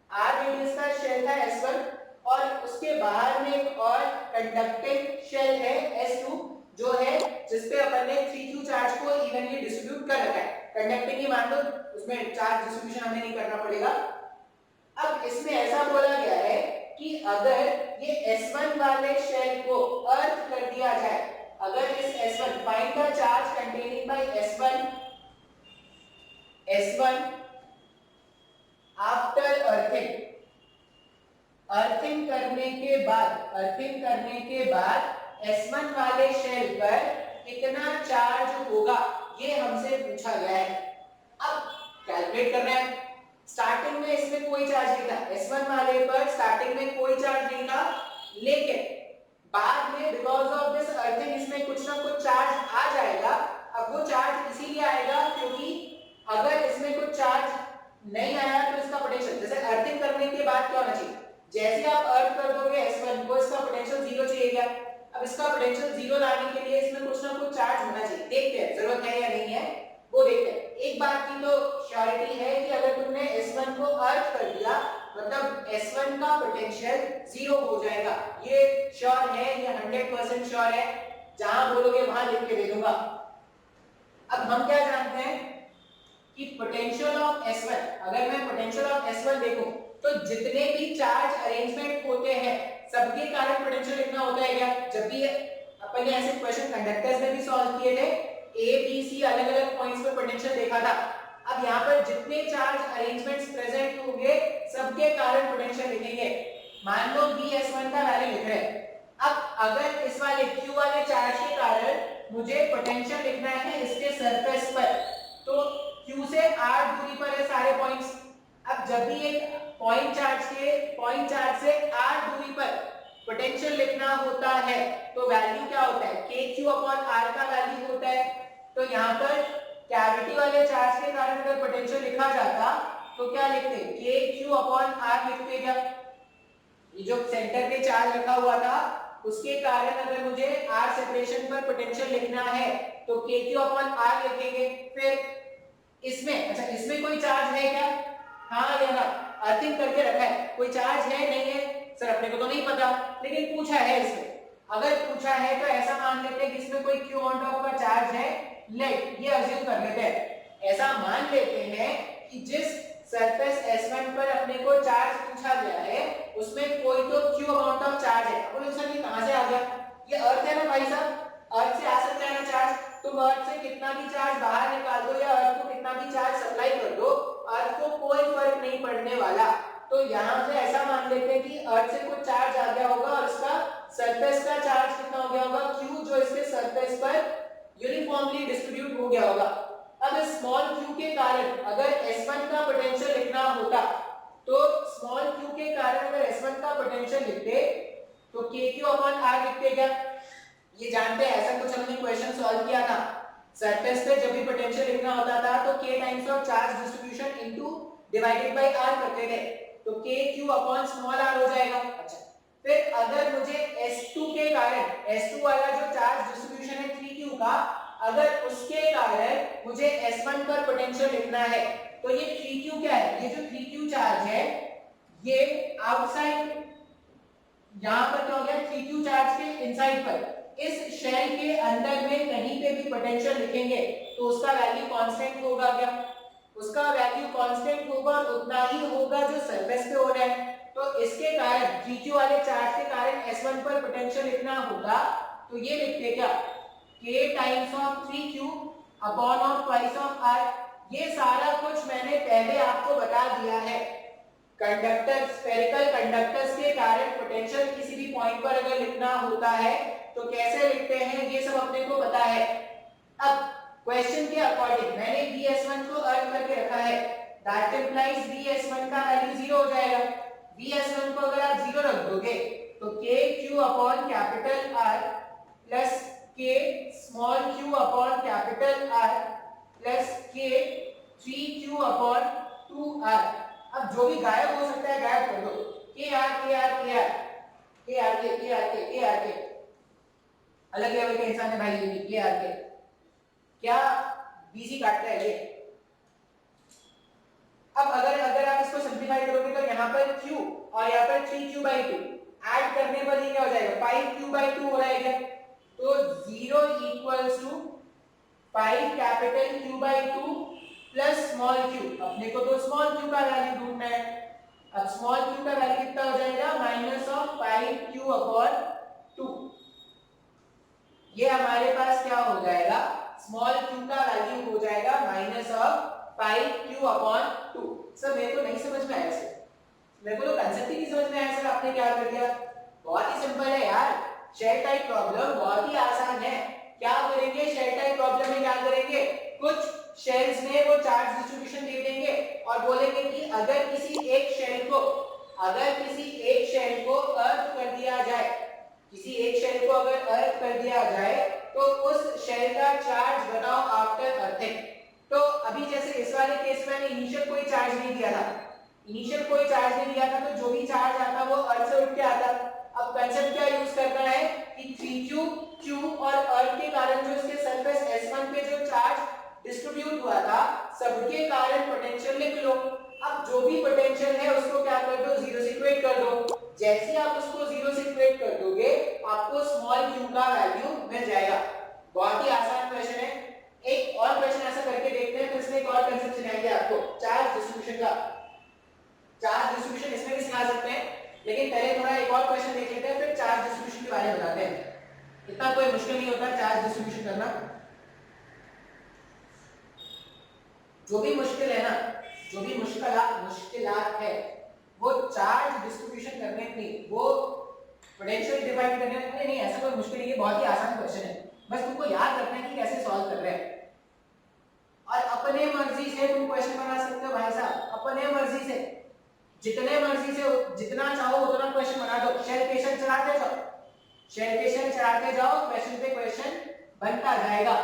R रेडियस का शेल था S1 और उसके बाहर में एक और कंडक्टिंग शेल है S2 जो है जिसपे अपन ने 3Q चार्ज को इवनली डिस्ट्रीब्यूट कर रखा है। कंडक्टिंग ही मान लो, उसमें चार्ज डिस्ट्रीब्यूशन हमें नहीं करना पड़ेगा। अब इसमें ऐसा बोला गया है कि अगर ये S1 वाले शेल को अर्थ कर दिया जाए, अगर इस S1 find the charge containing by S1 after earthing, earthing करने के बाद S1 वाले शेल पर कितना चार्ज होगा, ये हमसे पूछा गया है। अब कैलकुलेट करना है। स्टार्टिंग में इसमें कोई चार्ज नहीं था, S1 वाले पर स्टार्टिंग में कोई चार्ज नहीं था, लेकिन बाद में बिकॉज ऑफ दिस अर्थिंग इसमें कुछ ना कुछ चार्ज आ जाएगा। अब वो चार्ज इसीलिए आएगा क्योंकि अगर इसमें कुछ चार्ज नहीं आया तो इसका पोटेंशियल, जैसे अर्थिंग करने के बाद क्या होना चाहिए, जैसे आप अर्थ कर दोगे S1 को, इसका पोटेंशियल जीरो चाहिए क्या। अब इसका पोटेंशियल जीरो लाने के लिए इसमें कुछ ना कुछ चार्ज होना चाहिए। देखते हैं जरूरत है या नहीं है वो देखते हैं। एक बात की तो श्योरिटी है कि अगर तुमने S1 को अर्थ कर दिया मतलब S1 का पोटेंशियल जीरो हो जाएगा, ये श्योर है, ये 100% श्योर है, जहां बोलोगे वहां लिख के दे दूंगा। अब हम क्या जानते हैं कि पोटेंशियल ऑफ S1, अगर मैं पोटेंशियल ऑफ S1 देखूं तो जितने भी चार्ज अरेंजमेंट होते हैं सबके कारण पोटेंशियल इतना होता है क्या। जब भी अपन ने ऐसे क्वेश्चन कंडक्टर्स में भी सॉल्व किए थे, A B C अलग अलग पॉइंट्स पे पोटेंशियल देखा था। अब यहाँ पर जितने चार्ज अरेंजमेंट्स प्रेजेंट होंगे सबके कारण पोटेंशियल लिखेंगे। मान लो BS1 का वैल्यू लिख रहे हैं, अब अगर इस वाले Q वाले चार्ज के कारण मुझे पोटेंशियल लिखना है इसके सरफेस पर, तो Q से R दूरी पर है सारे पॉइंट्स। अब जब भी एक पॉइंट चार्ज से r दूरी पर पोटेंशियल लिखना होता है तो वैल्यू क्या होता है, kq अपॉन r का वैल्यू होता है। तो यहाँ पर कैविटी वाले चार्ज के कारण अगर पोटेंशियल लिखा जाता तो क्या लिखते, kq अपॉन r लिखते क्या, ये जो सेंटर पे चार्ज रखा हुआ था उसके कारण अगर मुझे r सेपरेशन पर पोटेंशियल लिखना है तो kq अपॉन r लिखेंगे। फिर इसमें, अच्छा इसमें कोई चार्ज है क्या, हाँ या ना, अर्थिंग करके रखा है, कोई चार्ज है नहीं है सर, अपने को तो नहीं पता, लेकिन पूछा है इसमें। अगर पूछा है तो ऐसा मान लेते हैं कि इसमें कोई q ऑन टॉप का चार्ज है, लेट ये अज्यूम कर लेते हैं, ऐसा मान लेते हैं कि जिस सरफेस S1 पर अपने को चार्ज पूछा गया है उसमें कोई तो q अमाउंट ऑफ चार्ज है। बोलो सर ये कहां से आ गया, ये अर्थ है ना भाई साहब, अर्थ से आ सकता है ना चार्ज, तुम अर्थ से कितना भी चार्ज बाहर निकाल दो या अर्थ को कितना भी चार्ज सप्लाई कर दो, अर्थ को कोई फर्क नहीं पड़ने वाला। तो यहाँ से ऐसा मान लेते हैं कि अर्थ से कुछ चार्ज आ गया होगा और उसका सरफेस का चार्ज कितना हो गया होगा, q, जो इसके सरफेस पर यूनिफॉर्मली डिस्ट्रीब्यूट हो गया होगा। अब स्मॉल q के कारण अगर S1 का पोटेंशियल लिखना होता तो स्मॉल q के कारण अगर S1 का पोटेंशियल लिखते तो kq अपॉन r लिखते क्या, ये जानते हैं, ऐसा कुछ हमने क्वेश्चन सॉल्व किया था, सरफेस पे जब भी पोटेंशियल लिखना होता था तो k times of charge distribution into divided by r करते थे, तो kq अपॉन स्मॉल r हो जाएगा। अच्छा फिर अगर मुझे S2 के कारण, S2 वाला जो चार्ज डिस्ट्रीब्यूशन है 3q का, अगर उसके कारण मुझे S1 पर पोटेंशियल लिखना है तो ये 3q क्या है, ये जो 3q चार्ज है ये आउटसाइड, यहां पर क्या हो गया 3q चार्ज के इनसाइड पर, इस शेल के अंदर में कहीं पे भी पोटेंशियल लिखेंगे तो उसका वैल्यू कांस्टेंट होगा क्या, उसका वैल्यू कांस्टेंट होगा, उतना ही होगा जो सरफेस पे हो रहा है। तो इसके कारण 3q वाले चार्ज के कारण S1 पर पोटेंशियल लिखना होगा तो ये लिखते क्या, k times of 3q upon of twice of r। ये सारा कुछ मैंने पहले आपको बता दिया है, कंडक्टर, स्फेरिकल कंडक्टर्स के कारण पोटेंशियल किसी भी पॉइंट पर अगर लिखना होता है तो कैसे लिखते हैं ये सब अपने को पता है। अब क्वेश्चन के अकॉर्डिंग मैंने Vs1 को अर्थ करके रखा है, दैट इंप्लाइज Vs1 का वैल्यू 0 हो जाएगा। Vs1 को अगर आप 0 रख दोगे तो kq upon capital R plus k small q upon capital R plus k 3q upon 2r। अब जो भी गायब हो सकता है गायब कर दो, kr kr kr kr k kr k kr k, अलग लेवल के इंसान है भाई ये भी, kr k क्या बीसी काटता है ये। अब अगर आप इसको सिंपलीफाई करोगे तो यहाँ पर q और यहाँ पर 3q/2 ऐड करने पर ये क्या हो जाएगा 5q/2 हो जाएगा, तो 0 equals to 5 capital q/2 plus small q, अपने को तो स्मॉल q का वैल्यू ढूंढना है। अब स्मॉल q का वैल्यू कितना हो जाएगा, माइनस ऑफ 5q/2, ये हमारे पास क्या हो जाएगा, स्मॉल q का वैल्यू हो जाएगा माइनस ऑफ 5q/2। सर मेरे को नहीं समझ में आया सर, मेरे को तो कांसेप्ट ही नहीं समझ में आया सर, आपने क्या कर दिया। बहुत ही सिंपल है यार, शेल टाइप प्रॉब्लम बहुत ही आसान है। क्या करेंगे शेल टाइप प्रॉब्लम में, क्या करेंगे, कुछ शेल्स में वो चार्ज डिस्ट्रीब्यूशन दे देंगे और बोलेंगे कि अगर किसी एक शेल को अर्थ कर दिया जाए, किसी एक शेल को अगर अर्थ कर दिया जाए तो उस शेल का चार्ज बताओ आफ्टर अर्थिंग। तो अभी जैसे इस वाले केस में इनिशियल कोई चार्ज नहीं दिया था, तो जो भी चार्ज आता वो अर्थ से उठ के आता। अब कंसेप्ट क्या यूज करना है कि 3q q और अर्थ के कारण जो इसके सरफेस S1 पे जो चार्ज डिस्ट्रीब्यूट हुआ था सबके कारण पोटेंशियल लिख लो। अब जो भी पोटेंशियल है उसको क्या कर दो, 0 से इक्वेट कर दो। जैसे ही आप उसको 0 से इक्वेट कर दोगे आपको स्मॉल q का वैल्यू मिल जाएगा। बहुत ही आसान क्वेश्चन है। एक और क्वेश्चन ऐसा करके देखते हैं, फिर इसमें एक और कांसेप्ट सिखाएंगे आपको चार्ज डिस्ट्रीब्यूशन का। चार्ज डिस्ट्रीब्यूशन इसमें भी सिखा सकते हैं, लेकिन पहले थोड़ा एक और क्वेश्चन देख लेते हैं, फिर चार्ज डिस्ट्रीब्यूशन के बारे में बताते हैं। इतना कोई मुश्किल नहीं होता चार्ज डिस्ट्रीब्यूशन करना, जो भी मुश्किल है ना, जो भी मुश्किलात है वो चार्ज डिस्ट्रीब्यूशन करने की, वो पोटेंशियल डिवाइड करने में नहीं, ऐसा कोई मुश्किल नहीं है, बहुत ही आसान क्वेश्चन है। बस तुमको याद रखना है कि कैसे सॉल्व कर रहे हैं और अपने मर्जी से तुम क्वेश्चन बना सकते हो भाई साहब, अपने मर्जी से जितने मर्जी से जितना चाहो उतना क्वेश्चन बना दो, शेल क्वेश्चन चलाते जाओ, शेल क्वेश्चन चलाते जाओ, क्वेश्चन पे क्वेश्चन बनता जाएगा।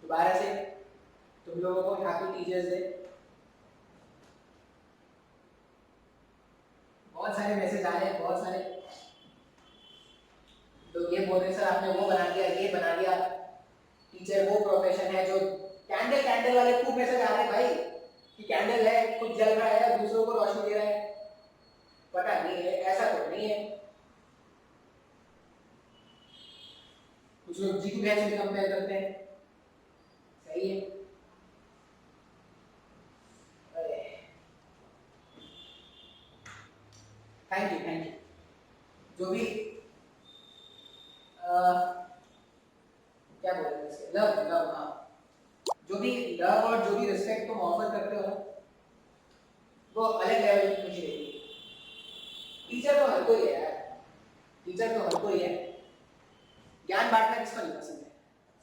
दोबारा से तुम लोगों को हैप्पी टीचर्स डे। बहुत सारे मैसेज आ रहे हैं, बहुत सारे तो ये बोल रहे सर आपने वो बना दिया, ये बना दिया, टीचर वो प्रोफेशन है जो कैंडल कैंडल वाले खूब मैसेज आ रहे हैं भाई कि कैंडल है, खुद जल रहा है, दूसरों को रोशनी दे रहा है। पता नहीं है, ऐसा तो नहीं है। कुछ लोग जी टू से कंपेयर करते हैं, सही है। Thank you, thank you. जो भी क्या बोल रहे हैं इसके, लव लव, हाँ, जो भी लव और जो भी रिस्पेक्ट तुम ऑफर करते हो वो अलग लेवल की खुशी देती है। टीचर तो हर कोई है यार, टीचर तो हर कोई है। ज्ञान बांटना किसको नहीं पसंद है,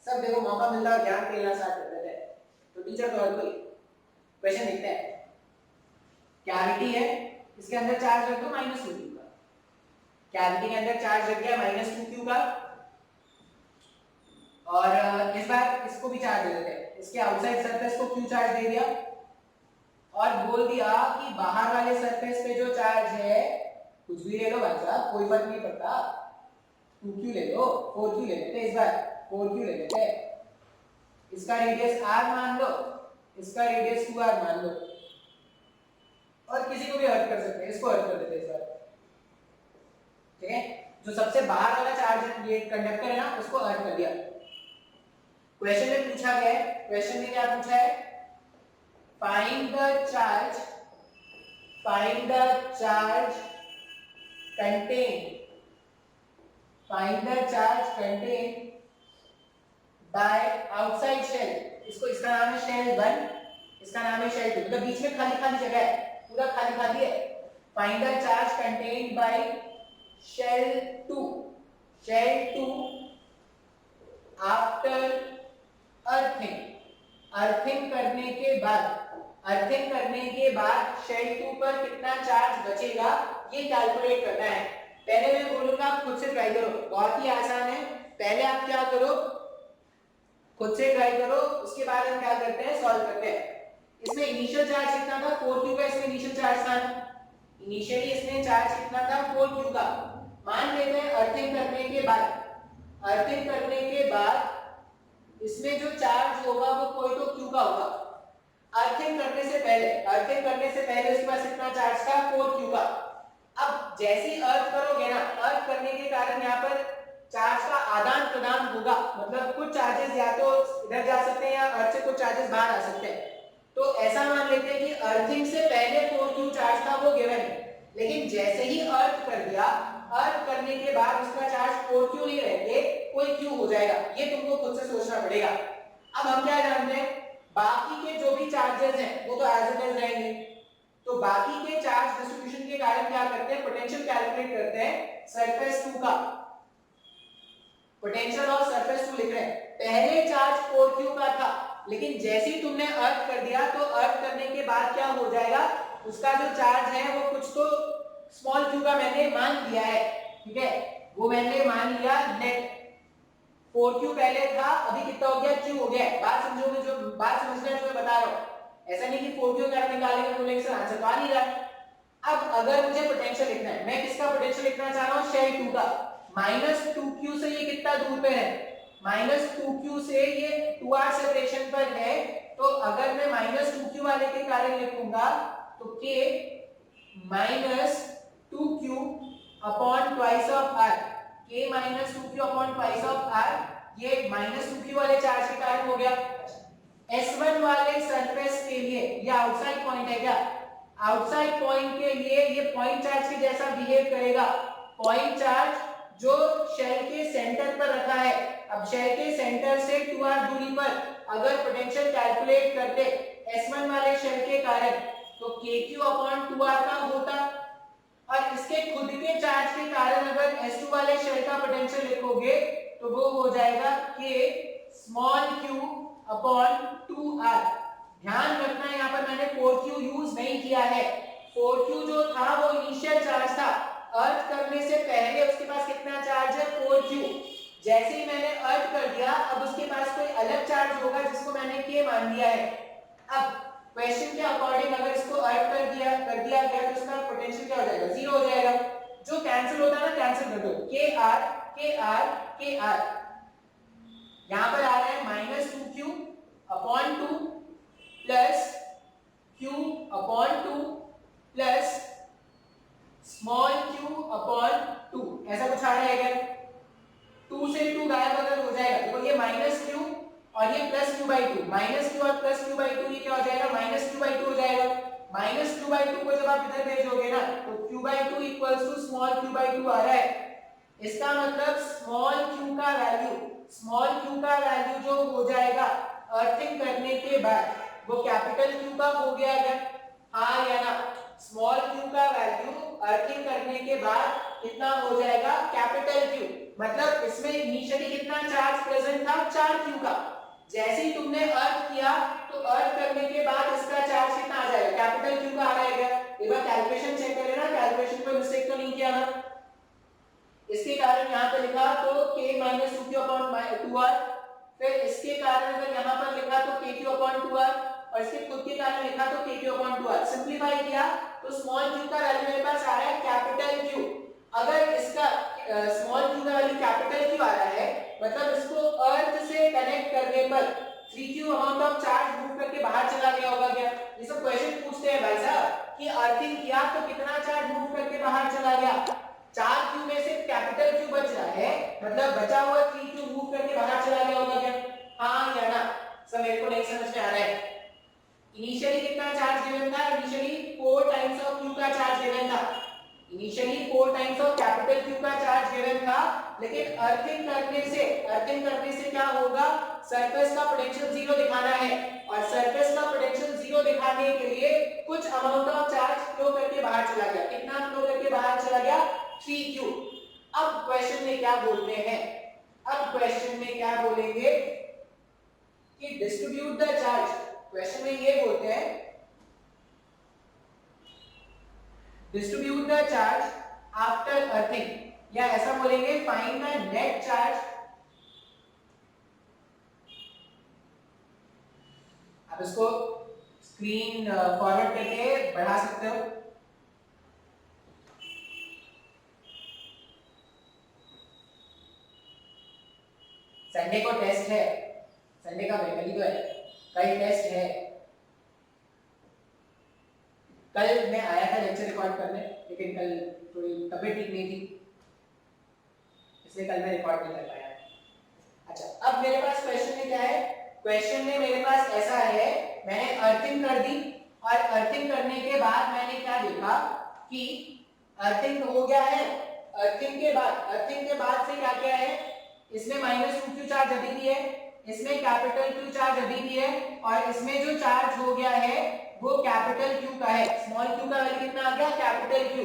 सब देखो मौका मिलता है ज्ञान देना स्टार्ट कर देते हैं, तो टीचर तो हर कोई। क्वेश्चन देखते हैं, कैविटी है, इसके अंदर चार्ज रख दो -2q का, कैविटी के अंदर चार्ज रख दिया -2q का, और इस बार इसको भी चार्ज दे देते हैं, इसके आउटसाइड सरफेस को q चार्ज दे दिया और बोल दिया कि बाहर वाले सरफेस पे जो चार्ज है, कुछ भी ले लो भाई साहब, कोई फर्क नहीं पड़ता, 2q ले लो, 4q ले लेते, इस बार 4q ले लेते, इसका रेडियस r मान लो, इसका रेडियस 2r मान लो, और किसी को भी हर्ट कर सकते हैं, इसको हर्ट कर देते हैं इस बार, ठीक है। जो सबसे बाहर वाला चार्ज ये कंडक्टर है ना, उसको हर्ट कर दिया। क्वेश्चन में पूछा गया है, क्वेश्चन में क्या पूछा है, find the charge contain by outside shell, इसका नाम है शेल 1, इसका नाम है शेल 2, मतलब बीच में खाली खाली जगह है, पूरा खाली खाली है। Find the charge contained by shell 2 after earthing करने के बाद शेल 2 पर कितना चार्ज बचेगा, ये कैलकुलेट करना है। पहले मैं बोलूंगा आप खुद से ट्राई करो, बहुत ही आसान है। पहले आप क्या करो, खुद से ट्राई करो, उसके बाद हम क्या करते हैं, सॉल्व करते हैं। इसमें इनिशियल चार्ज कितना था, 4q का, इसमें इनिशियल चार्ज था, इनिशियली इसमें चार्ज कितना था, 4q का। मान लेते हैं अर्थिंग करने के बाद इसमें जो चार्ज होगा वो कोई तो q का होगा। अर्थिंग करने से पहले उसके पास कितना चार्ज था, 4q का। अब जैसे ही अर्थ करोगे ना, अर्थ करने के कारण यहाँ पर चार्ज का आदान प्रदान होगा, मतलब कुछ चार्जेस या तो इधर जा सकते हैं या अर्थ से कुछ चार्जेस बाहर आ सकते हैं। तो ऐसा मान लेते हैं कि अर्थिंग से पहले 4q चार्ज था, वो गिवन है, लेकिन जैसे ही अर्थ कर दिया, अर्थ करने के बाद उसका चार्ज 4q नहीं रहेंगे, कोई q हो जाएगा। ये तुमको खुद से सोचना पड़ेगा। अब हम क्या जानते हैं, बाकी के जो भी चार्जेस हैं वो तो एज इट इज रहेंगे, तो बाकी के चार्ज डिस्ट्रीब्यूशन के कारण क्या करते हैं, पोटेंशियल कैलकुलेट करते हैं सरफेस 2 का, पोटेंशियल और सरफेस 2 लिख रहे हैं। पहले चार्ज 4q का था, लेकिन जैसे ही तुमने अर्थ कर दिया तो अर्थ करने के बाद क्या हो जाएगा, उसका जो चार्ज है वो कुछ तो स्मॉल q का मैंने मान लिया है, ठीक है, वो मैंने मान लिया नेट। 4q पहले था, अभी कितना हो गया, q हो गया। बात समझोगे, जो बात समझना है जो मैं बता रहा हूं, ऐसा नहीं कि 4q का निकालेंगे बोलेंगे सर आंसर तो आ नहीं रहा। अब अगर मुझे पोटेंशियल लिखना है, मैं किसका पोटेंशियल लिखना चाह रहा हूं, शेल 2 का। -2q से ये कितना दूर पे है, -2q से ये 2r सेपरेशन पर है, तो अगर मैं -2q वाले के कारण लिखूंगा तो k -2q upon twice of r, k -2q upon twice of r, ये -2q वाले चार्ज के कारण हो गया। S1 वाले सरफेस के लिए ये आउटसाइड पॉइंट है क्या, आउटसाइड पॉइंट के लिए ये पॉइंट चार्ज के जैसा बिहेव करेगा, पॉइंट चार्ज जो शेल के सेंटर पर रखा है। अब शेल के सेंटर से 2r दूरी पर अगर पोटेंशियल कैलकुलेट करते S1 वाले शेल के कारण, तो KQ/2R का होता, और इसके खुद के चार्ज के कारण अगर S2 वाले शेल का पोटेंशियल लिखोगे तो वो हो जाएगा K(q)/2R। ध्यान रखना यहाँ पर मैंने 4Q यूज नहीं किया है। 4Q जो था वो इनिशियल चार्ज था, अर्थ करने से पहले उसके पास कितना चार्ज है 4Q। जैसे ही मैंने अर्थ कर दिया अब उसके पास कोई अलग चार्ज होगा जिसको मैंने K मान दिया है। अब क्वेश्चन के अकॉर्डिंग अगर इसको अर्थ कर दिया गया तो उसका पोटेंशियल क्या हो जाएगा, जीरो हो जाएगा। जो कैंसिल होता है ना कैंसिल कर दो, KR KR KR। यहां पर आ रहा है -2Q/2 plus Q/2 plus q/2, ऐसा कुछ आ रहा है क्या? 2 से 2 गायब अगर हो जाएगा, देखो ये -q और ये +q/2, -q और +q/2 ये क्या हो जाएगा, -q/2 हो जाएगा। -q/2 को जब आप इधर भेजोगे ना तो q/2 q/2 आ रहा है। इसका मतलब स्मॉल q का वैल्यू जो हो जाएगा अर्थिंग करने के बाद वो कैपिटल Q का हो गया अगर, हाँ या ना? स्मॉल q का वैल्यू अर्थिंग करने के बाद कितना हो जाएगा, कैपिटल Q। मतलब इसमें इनिशियली कितना चार्ज प्रेजेंट था, 4Q का। जैसे ही तुमने अर्थ किया तो अर्थ करने के बाद इसका चार्ज कितना आ जाएगा, कैपिटल Q का आ रहेगा। एक बार कैलकुलेशन चेक कर लेना, कैलकुलेशन में मिस्टेक तो नहीं किया ना। इसके कारण यहाँ पे लिखा तो K-2Q/2R, फिर इसके कारण अगर यहाँ पर लिखा तो KQ/2R, और इसके खुद के कारण लिखा तो KQ/2R। सिंपलीफाई किया तो स्मॉल q का वैल्यू मेरे पास आ रहा है कैपिटल Q। अगर इसका स्मॉल q का वैल्यू कैपिटल Q आ रहा है मतलब इसको अर्थ से कनेक्ट करने पर 3Q amount of charge move करके बाहर चला गया होगा क्या? ये सब क्वेश्चन पूछते हैं भाई साहब कि अर्थिंग किया तो कितना चार्ज मूव करके बाहर चला गया। 4Q में से कैपिटल Q बच रहा है, मतलब बचा हुआ 3Q मूव करके बाहर चला गया होगा क्या? हाँ या ना? सब मेरे को नहीं समझ में आ रहा है। इनिशियली कितना चार्ज गिवन था, इनिशियली 4 टाइम्स ऑफ Q का चार्ज गिवन था, initially 4 times of capital Q का चार्ज गिवन था। लेकिन अर्थिंग करने से क्या होगा, सरफेस का पोटेंशियल जीरो दिखाना है, और सरफेस का पोटेंशियल जीरो दिखाने के लिए कुछ अमाउंट ऑफ चार्ज फ्लो करके बाहर चला गया। कितना फ्लो करके बाहर चला गया, 3Q। अब क्वेश्चन में क्या बोलते हैं, अब क्वेश्चन में क्या बोलेंगे कि डिस्ट्रीब्यूट द चार्ज। क्वेश्चन में ये बोलते हैं distribute the charge after earthing, या ऐसा बोलेंगे फाइंड द नेट चार्ज। आप इसको स्क्रीन फॉरवर्ड करके बढ़ा सकते हो। संडे को टेस्ट है, संडे का कल ही तो है, कल टेस्ट है। कल मैं आया था लेक्चर रिकॉर्ड करने, लेकिन कल थोड़ी तबीयत ठीक नहीं थी, इसलिए कल मैं रिकॉर्ड नहीं कर पाया। अच्छा, अब मेरे पास क्वेश्चन में क्या है, क्वेश्चन में मेरे पास ऐसा है, मैंने अर्थिंग कर दी, और अर्थिंग करने के बाद मैंने क्या देखा कि अर्थिंग हो गया है। अर्थिंग के बाद से क्या क्या है, इसमें -2Q चार्ज अभी भी है, इसमें कैपिटल Q चार्ज अभी भी है, और इसमें जो चार्ज हो गया है वो कैपिटल Q का है। स्मॉल q का वैल्यू कितना आ गया, कैपिटल Q।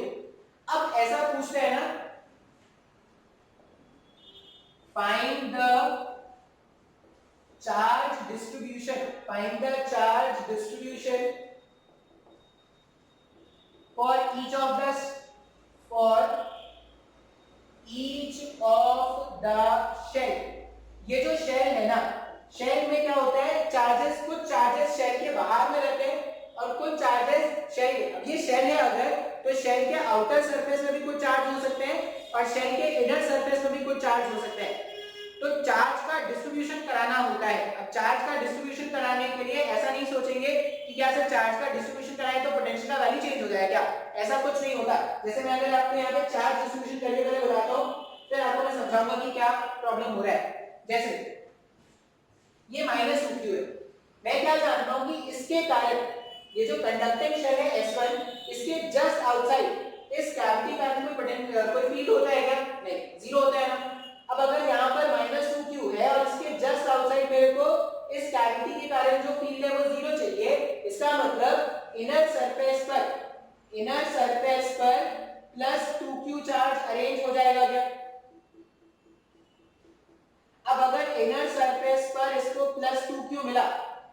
अब ऐसा पूछते हैं ना, find the charge distribution, find the charge distribution for each of the shell. ये जो शेल है ना, शेल में क्या होता है, चार्जेस, कुछ चार्जेस शेल के बाहर में रहते हैं और कुछ चार्जेस शेल, अब ये शेल है अगर, तो शेल के आउटर सरफेस में भी कुछ चार्ज हो सकते हैं और शेल के इनर सरफेस में भी कुछ चार्ज हो सकते हैं। तो चार्ज का डिस्ट्रीब्यूशन कराना होता है। अब चार्ज का डिस्ट्रीब्यूशन कराने के लिए ऐसा नहीं सोचेंगे कि क्या सर चार्ज का डिस्ट्रीब्यूशन कराएं तो पोटेंशियल का वैल्यू चेंज हो जाएगा क्या, ऐसा कुछ नहीं होता। जैसे मैं अगर आपको यहाँ पे चार्ज डिस्ट्रीब्यूशन करके पहले बताता हूँ, फिर आपको मैं समझाऊंगा कि क्या प्रॉब्लम हो रहा है। जैसे ये -2Q है, मैं क्या जानता हूँ कि इसके कारण ये जो कंडक्टिंग शेल है S1, इसके जस्ट आउटसाइड इस कैविटी का कोई फील्ड होता है क्या, नहीं, जीरो होता है ना। अब अगर यहाँ पर -2Q है और इसके जस्ट आउटसाइड मेरे को इस कैविटी के कारण जो फील्ड है वो जीरो चाहिए, इसका मतलब इनर सरफेस पर प्लस 2q चार्ज अरेंज हो जाएगा क्या? अब अगर इनर सरफेस पर इसको प्लस 2q मिला,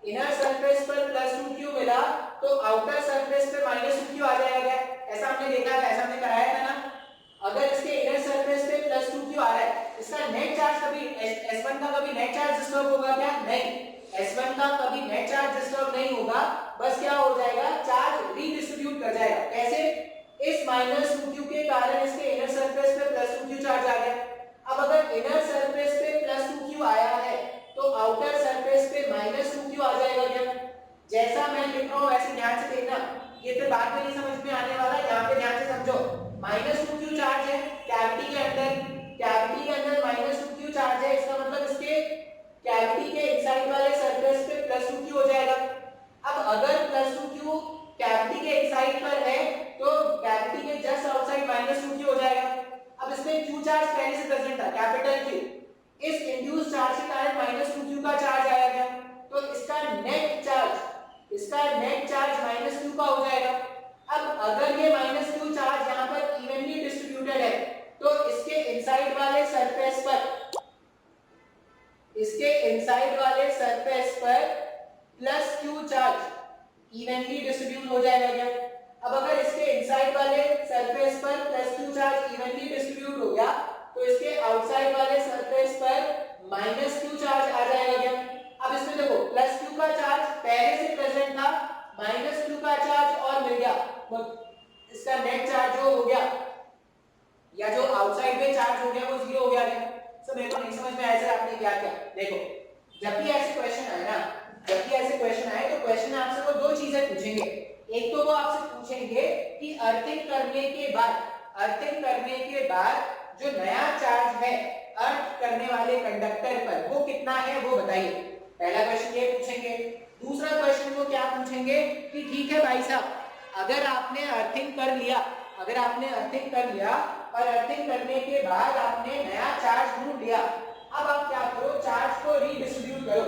इनर सरफेस पर प्लस 2q मिला तो आउटर सरफेस पे माइनस 2q आ जाएगा क्या? ऐसा हमने देखा था, ऐसा हमने कराया था ना। अगर इसके इनर सरफेस पे प्लस 2q आ रहा है, इसका नेट चार्ज कभी S1 का कभी नेट चार्ज डिस्टर्ब होगा क्या? नहीं, S1 का कभी नेट चार्ज डिस्टर्ब नहीं होगा, बस क्या हो जाएगा, चार्ज रीडिस्ट्रीब्यूट कर जाएगा। कैसे? इस माइनस 2q के कारण इसके इनर सरफेस पे प्लस 2q चार्ज आ गया। अब अगर इनर सरफेस पे प्लस 2q आया है तो आउटर सरफेस पे माइनस 2q आ जाएगा क्या? जैसा मैं लिख रहा हूं वैसे ध्यान से देखना, ये फिर बाद में नहीं समझ में आने वाला, यहां पे ध्यान से समझो। माइनस 2q चार्ज है कैविटी के अंदर माइनस 2q चार्ज है, इसका मतलब इसके कैविटी के इनसाइड वाले सरफेस पे प्लस 2q हो जाएगा। अब अगर प्लस 2q कैविटी के इनसाइड पर है तो कैविटी के जस्ट आउटसाइड माइनस 2q हो जाएगा। अब इसमें q चार्ज पहले से प्रेजेंट था, कैपिटल Q, इस इंड्यूस चार्ज के कारण माइनस 2q का चार्ज आया गया, तो इसका नेट चार्ज माइनस q का हो जाएगा। अब अगर ये माइनस q चार्ज यहाँ पर इवनली डिस्ट्रीब्यूटेड है तो इसके इनसाइड वाले सरफेस पर plus q charge evenly distribute हो जाएगा क्या? अब अगर इसके इनसाइड वाले सरफेस पर plus q charge evenly distribute हो गया तो इसके आउटसाइड वाले सरफेस पर माइनस q चार्ज आ जाएगा क्या? अब इसमें देखो प्लस q का चार्ज पहले से प्रेजेंट था, माइनस q का चार्ज और मिल गया, इसका नेट चार्ज जो हो गया या जो आउटसाइड में चार्ज हो गया वो जीरो हो गया क्या? सो मेरे को नहीं समझ में आया सर आपने क्या किया। देखो जब भी ऐसे क्वेश्चन आए ना, तो क्वेश्चन आपसे वो दो चीजें पूछेंगे। एक तो वो आपसे पूछेंगे कि अर्थिंग करने के बाद जो नया चार्ज है अर्थ करने वाले कंडक्टर पर वो कितना है वो बताइए। पहला क्वेश्चन ये पूछेंगे। दूसरा क्वेश्चन वो क्या पूछेंगे कि ठीक है भाई साहब, अगर आपने अर्थिंग कर लिया और अर्थिंग करने के बाद आपने नया चार्ज ढूंढ लिया, अब आप क्या करो, चार्ज को रीडिस्ट्रीब्यूट करो।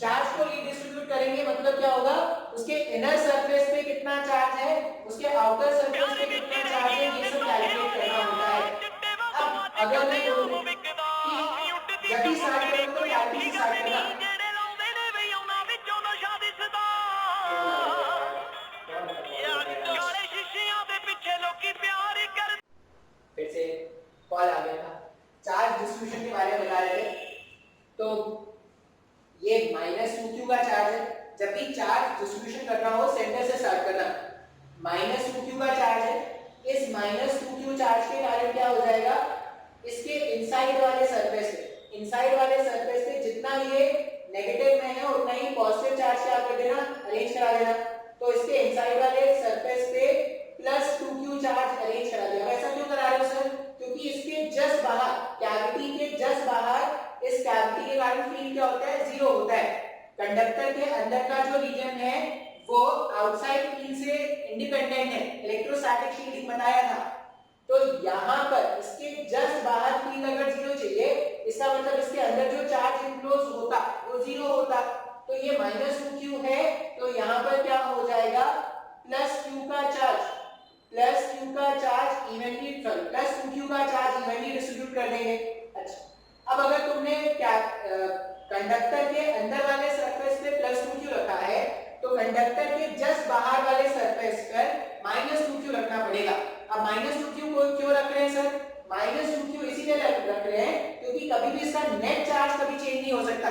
चार्ज को रीडिस्ट्रीब्यूट करेंगे मतलब क्या होगा, उसके इनर सरफेस पे कितना चार्ज है, उसके आउटर सरफेस पे कितना चार्ज है, ये सब कैलकुलेट करना होता है। अब अगर मैं बोलूं कि जब भी स्टार्ट करोगे तो कैलकुलेट से स्टार्ट करना। फिर से कॉल आ गया था, चार्ज डिस्ट्रीब्यूशन के बारे में बता रहे थे। तो ये माइनस 2q का चार्ज है, जब भी चार्ज डिस्ट्रीब्यूशन करना हो सेंटर से स्टार्ट करना। माइनस 2q का चार्ज है, इस माइनस 2q चार्ज के कारण क्या हो जाएगा, इसके इनसाइड वाले सरफेस पे जितना ये नेगेटिव में है उतना ही पॉजिटिव चार्ज क्या कर देना, अरेंज करा देना। तो इसके इनसाइड वाले सरफेस पे प्लस 2q चार्ज अरेंज करा दिया। ऐसा क्यों करा रहे हो सर? क्योंकि इसके जस्ट बाहर, कैविटी के जस्ट बाहर, इस कैविटी के कारण फील्ड क्या होता है, जीरो होता है। कंडक्टर के अंदर का जो रीजन है वो आउटसाइड फील्ड से इंडिपेंडेंट है, इलेक्ट्रोस्टैटिक शील्डिंग बताया था। तो यहाँ पर इसके जस्ट बाहर फील्ड अगर जीरो चाहिए, इसका मतलब इसके अंदर जो चार्ज इनफ्लोज होता वो जीरो होता। तो ये माइनस 2q है, तो यहाँ पर क्या हो जाएगा, प्लस q का चार्ज इवनली डिस्ट्रीब्यूट कर देंगे। अच्छा, अब अगर तुमने क्या कंडक्टर के अंदर वाले सरफेस पे प्लस 2q रखा है तो कंडक्टर के जस्ट बाहर वाले सरफेस पर माइनस 2q रखना पड़ेगा। अब माइनस 2q को क्यों रख रहे हैं सर? माइनस 2q इसीलिए रख रहे हैं क्योंकि कभी भी इसका नेट चार्ज कभी चेंज नहीं हो सकता।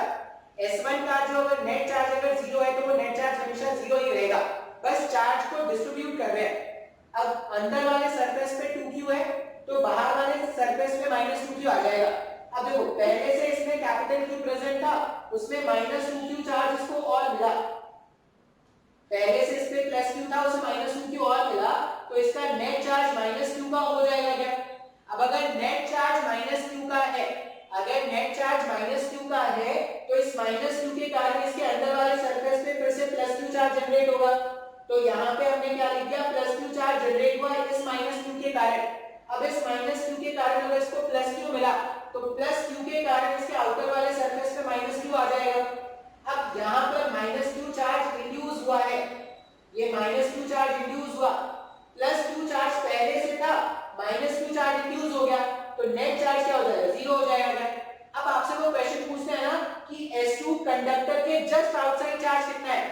S1 का जो अगर नेट चार्ज अगर जीरो है तो वो नेट चार्ज हमेशा जीरो ही रहेगा, बस चार्ज को डिस्ट्रीब्यूट कर रहे हैं। अब अंदर वाले सरफेस पे 2q है तो बाहर वाले सरफेस पे माइनस 2q आ जाएगा। अब देखो पहले से इसमें कैपिटल Q प्रेजेंट था, उसमें माइनस 2q चार्ज इसको और मिला, पहले से इस पे प्लस q था उसे माइनस 2q और मिला, तो इसका नेट चार्ज माइनस q का हो जाएगा क्या? अब अगर नेट चार्ज माइनस q का है तो इस माइनस q के कारण इसके अंदर वाले सरफेस पे फिर से प्लस q चार्ज जनरेट होगा। तो यहाँ पे हमने क्या लिख दिया, प्लस q चार्ज जनरेट हुआ इस माइनस q के कारण। अब इस माइनस q के कारण अगर इसको प्लस q मिला तो प्लस q के कारण इसके आउटर वाले सरफेस पे माइनस q आ जाएगा। अब यहाँ पर माइनस q चार्ज इंड्यूस हुआ है, ये -q चार्ज इंड्यूस हुआ, +q चार्ज पहले से था, -q चार्ज इंड्यूस हो गया, तो नेट चार्ज क्या हो जाएगा, 0 हो जाएगा। अब आपसे वो क्वेश्चन पूछते हैं ना कि S2 कंडक्टर के जस्ट आउटसाइड चार्ज कितना है।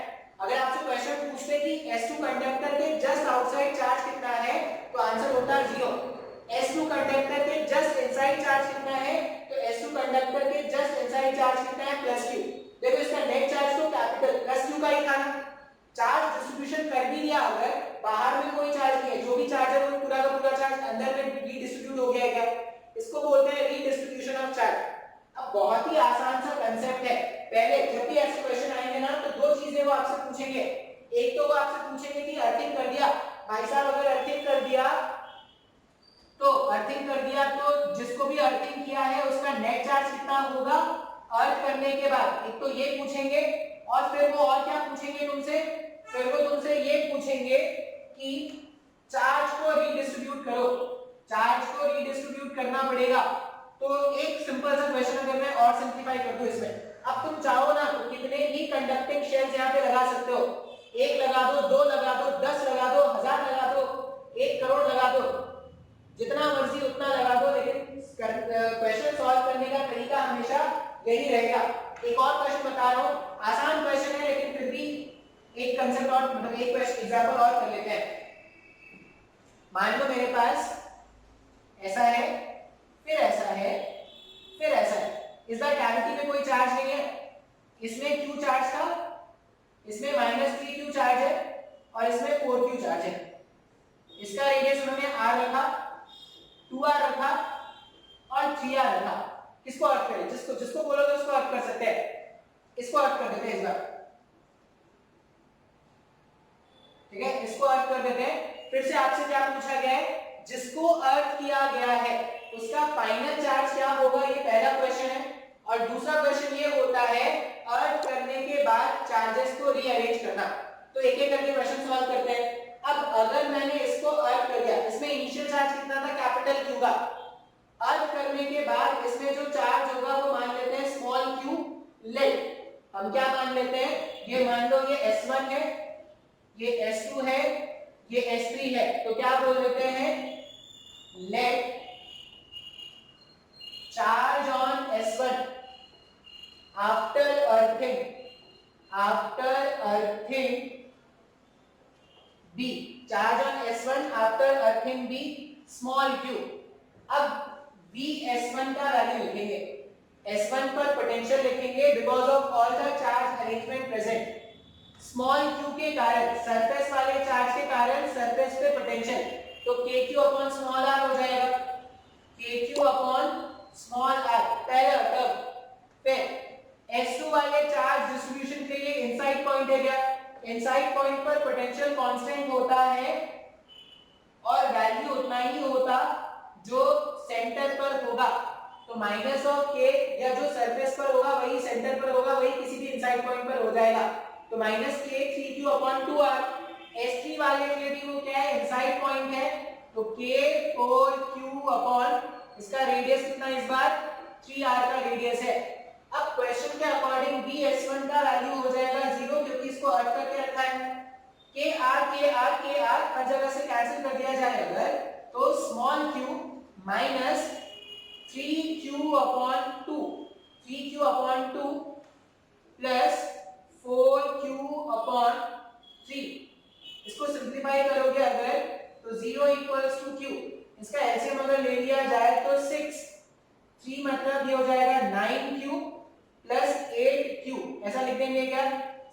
अगर आपसे क्वेश्चन पूछते कि S2 कंडक्टर के जस्ट आउटसाइड चार्ज कितना है, तो आंसर होता है 0। S2 कंडक्टर के जस्ट इनसाइड चार्ज कितना है, तो S2 कंडक्टर के जस्ट इनसाइड चार्ज कितना है, +q। देखो इसका नेट चार्ज तो कैपिटल +q का ही था ना, चार्ज डिस्ट्रीब्यूशन कर भी दिया, अगर बाहर में कोई चार्ज नहीं है, जो भी चार्ज है वो पूरा का पूरा चार्ज अंदर में रीडिस्ट्रीब्यूट हो गया है क्या, इसको बोलते हैं रीडिस्ट्रीब्यूशन ऑफ चार्ज। अब बहुत ही आसान सा कांसेप्ट है, पहले जब भी ऐसे क्वेश्चन आएंगे ना तो दो चीजें वो आपसे पूछेंगे, एक तो वो आपसे पूछेंगे कि अर्थिंग कर दिया भाई साहब, अगर अर्थिंग कर दिया तो जिसको भी अर्थिंग किया है उसका नेट चार्ज कितना होगा अर्थ करने के बाद, एक तो ये पूछेंगे, और फिर वो और क्या पूछेंगे तुमसे, फिर वो तुमसे ये पूछेंगे कि चार्ज को रीडिस्ट्रीब्यूट करो, चार्ज को रीडिस्ट्रीब्यूट करना पड़ेगा। तो एक सिंपल सा क्वेश्चन अगर मैं और सिंपलीफाई कर दूं इसमें, अब तुम चाहो ना तो कितने भी कंडक्टिंग शेल्स यहाँ पे लगा सकते हो, 1 लगा दो, 2 लगा दो, 10 लगा दो, 1000 लगा दो, 1 करोड़ लगा दो, जितना मर्जी उतना लगा दो, लेकिन क्वेश्चन सॉल्व करने का तरीका हमेशा यही रहेगा। एक और क्वेश्चन बता रहा हूँ, आसान क्वेश्चन है लेकिन फिर भी एक कंसेप्ट और मतलब एक क्वेश्चन एग्जांपल और कर लेते हैं। मान लो मेरे पास ऐसा है, फिर ऐसा है, फिर ऐसा है, इस बार कैविटी में कोई चार्ज नहीं है, इसमें q चार्ज था, इसमें -3q चार्ज है और इसमें 4q चार्ज है। इसका रेडियस उन्होंने r रखा, 2r रखा और 3r रखा। किसको अर्थ करें, जिसको जिसको बोलोगे उसको अर्थ कर सकते हैं, इसको अर्थ कर देते हैं इस बार, ठीक है, इसको अर्थ कर देते हैं। फिर से आपसे क्या पूछा गया है, जिसको अर्थ किया गया है उसका फाइनल चार्ज क्या होगा, ये पहला क्वेश्चन है, और दूसरा क्वेश्चन ये होता है अर्थ करने के बाद चार्जेस को रीअरेंज करना। तो एक एक करके क्वेश्चन सॉल्व करते हैं। अब अगर मैंने इसको अर्थ कर दिया, इसमें इनिशियल चार्ज कितना था, कैपिटल Q का, अर्थ करने के बाद इसमें जो चार्ज होगा वो मान लेते हैं स्मॉल q लेट, हम क्या मान लेते हैं, ये मान लो ये S1 है, ये S2 है, ये S3 है, तो क्या बोल देते हैं, let charge on S1 after earthing B, charge on S1 after earthing B small q। अब Vs1 का वैल्यू लिखेंगे, S1 पर पोटेंशियल लिखेंगे because of all the charge arrangement present, small q के कारण, सरफेस वाले चार्ज के कारण सरफेस पे पोटेंशियल, तो kq अपॉन स्मॉल r हो जाएगा, kq अपॉन स्मॉल r पहला टर्म। फिर S2 वाले चार्ज डिस्ट्रीब्यूशन के लिए इनसाइड पॉइंट है क्या, इनसाइड पॉइंट पर पोटेंशियल कांस्टेंट होता है और वैल्यू उतना ही होता जो सेंटर पर होगा, तो माइनस ऑफ k, या जो सरफेस पर होगा वही सेंटर पर होगा, वही किसी भी इनसाइड पॉइंट पर हो जाएगा, तो minus k 3q upon 2r। S3 वाले के लिए भी वो क्या है, इनसाइड पॉइंट है, तो k 4q अपॉन, इसका रेडियस कितना इस बार 3r का रेडियस है। अब क्वेश्चन के अकॉर्डिंग Vs1 का वैल्यू हो जाएगा 0, क्योंकि इसको अर्थ करके रखा है, kr हर जगह से कैंसिल कर दिया जाए अगर, तो small q minus 3q upon 2 plus 4q upon 3, इसको सिंप्लीफाई करोगे अगर तो 0 इक्वल्स टू q, इसका एलसीएम अगर ले लिया जाए तो 6, 3 मतलब ये हो जाएगा 9q प्लस 8q, ऐसा लिख देंगे क्या,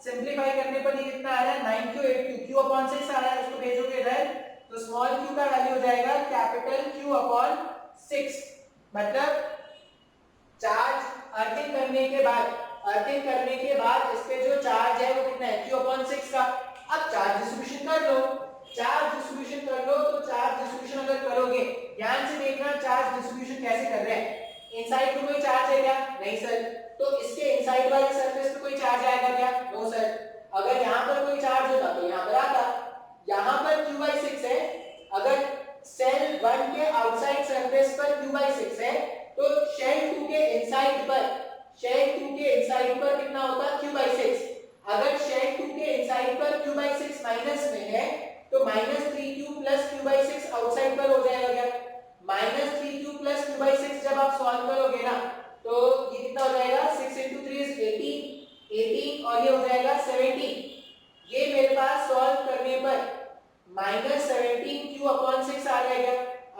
सिंप्लीफाई करने पर ये कितना आ रहा है 9q 8q, q अपॉन 6 आ रहा है, उसको भेजोगे इधर तो स्मॉल q का वैल्यू हो जाएगा कैपिटल Q अपॉन 6, मतलब चार्ज अर्थिंग करने के बाद इस पे जो चार्ज है वो कितना है, Q अपॉन 6 का। अब चार्ज डिस्ट्रीब्यूशन कर लो, तो चार्ज डिस्ट्रीब्यूशन अगर करोगे, ध्यान से देखना चार्ज डिस्ट्रीब्यूशन कैसे कर रहे हैं, इनसाइड में कोई चार्ज है क्या, नहीं सर, तो इसके इनसाइड वाले सरफेस पे कोई चार्ज आएगा क्या, नो सर, अगर यहाँ पर कोई चार्ज होता तो यहाँ पर आता, यहाँ पर q/6 है, अगर सेल 1 के आउटसाइड सरफेस पर q/6 है, तो शेल 2 के इनसाइड पर कितना होता q/6, अगर शेड 2 के इनसाइड पर q/6 माइनस में है तो -3q प्लस q/6 आउटसाइड पर हो जाएगा क्या? -3q प्लस q/6 जब आप सॉल्व करोगे ना तो ये कितना हो जाएगा? 6 × 3 इज 18 और ये हो जाएगा 17। ये मेरे पास सॉल्व करने पर -17q/6 आ जाएगा।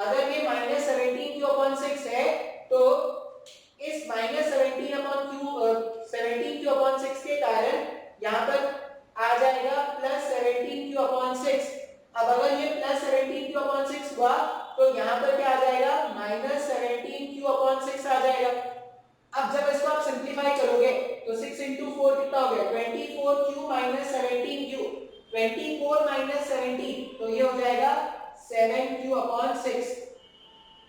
अगर ये -17q/6 है तो इस -17q/6 के कारण यहाँ पर आ जाएगा +17q/6। अब अगर ये +17q/6 हुआ तो यहाँ पर क्या आ जाएगा? -17q/6 आ जाएगा। अब जब इसको आप सिंपलीफाई करोगे तो 6 × 4 कितना हो गया? 24q - 17q। 24 - 17 तो ये हो जाएगा 7q/6।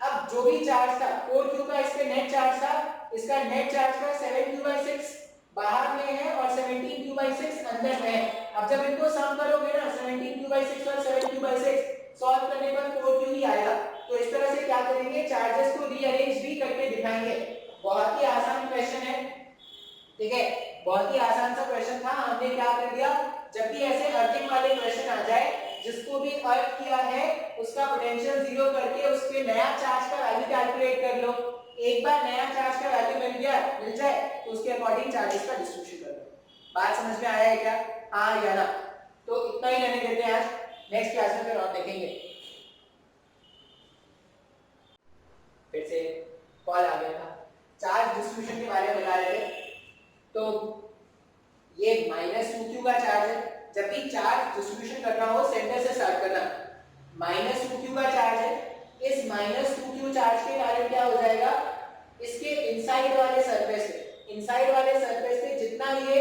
अब जो भी चार्ज था 4q का इस पे नेट चार्ज था, इसका नेट चार्ज का 7q/6 बाहर में है और 17q/6 अंदर में है। अब जब इनको सम करोगे ना 17q/6 और 7q/6 सॉल्व करने पर 4q ही आएगा। तो इस तरह से क्या करेंगे? चार्जेस को रीअरेंज भी करके दिखाएंगे। बहुत ही आसान क्वेश्चन है, ठीक है, बहुत ही आसान सा क्वेश्चन था। हमने क्या कर दिया, जब भी ऐसे अर्थिंग वाले क्वेश्चन आ जाए जिसको भी अर्थ किया है उसका पोटेंशियल जीरो करके उस पे नया चार्ज का वैल्यू कैलकुलेट कर लो। एक बार नया चार्ज का वैल्यू मिल जाए तो उसके अकॉर्डिंग चार्जेस का डिस्ट्रीब्यूशन कर दो। बात समझ में आया है क्या? हाँ या ना? तो इतना ही रहने देते हैं आज, नेक्स्ट क्लास में फिर और देखेंगे। फिर से कॉल आ गया था, चार्ज डिस्ट्रीब्यूशन के बारे में बता रहे थे। तो ये -2q का चार्ज है। जब भी चार्ज डिस्ट्रीब्यूशन करना हो सेंटर से स्टार्ट करना। -2q का चार्ज है। इस -2q चार्ज के कारण क्या हो जाएगा? इसके इनसाइड वाले सरफेस पे जितना ये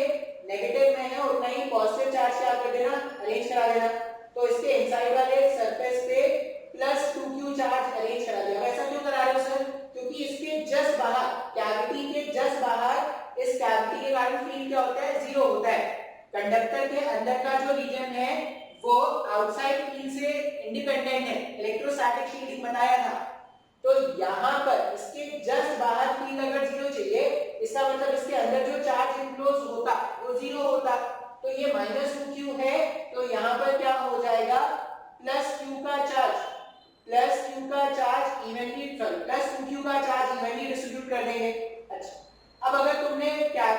नेगेटिव में है उतना ही पॉजिटिव चार्ज क्या कर देना? अरेंज करा देना। तो इसके इनसाइड वाले सरफेस पे +2q चार्ज अरेंज करा दिया। ऐसा क्यों करा रहे हो सर? क्योंकि इसके जस्ट बाहर, कैविटी के जस्ट बाहर, इस कैविटी के कारण फील्ड क्या होता है? जीरो होता है। कंडक्टर के अंदर का जो रीजन है वो आउटसाइड फील्ड से इंडिपेंडेंट है, इलेक्ट्रोस्टैटिक शील्डिंग बताया था। तो यहाँ पर इसके जस्ट बाहर फील्ड अगर जीरो चाहिए, इसका मतलब इसके अंदर जो चार्ज इनक्लोज होता वो जीरो होता। तो ये -2q है तो यहाँ पर क्या हो जाएगा? +q का चार्ज इवनली, +2q का चार्ज इवनली डिस्ट्रीब्यूट कर देंगे। अच्छा, अब अगर तुमने क्या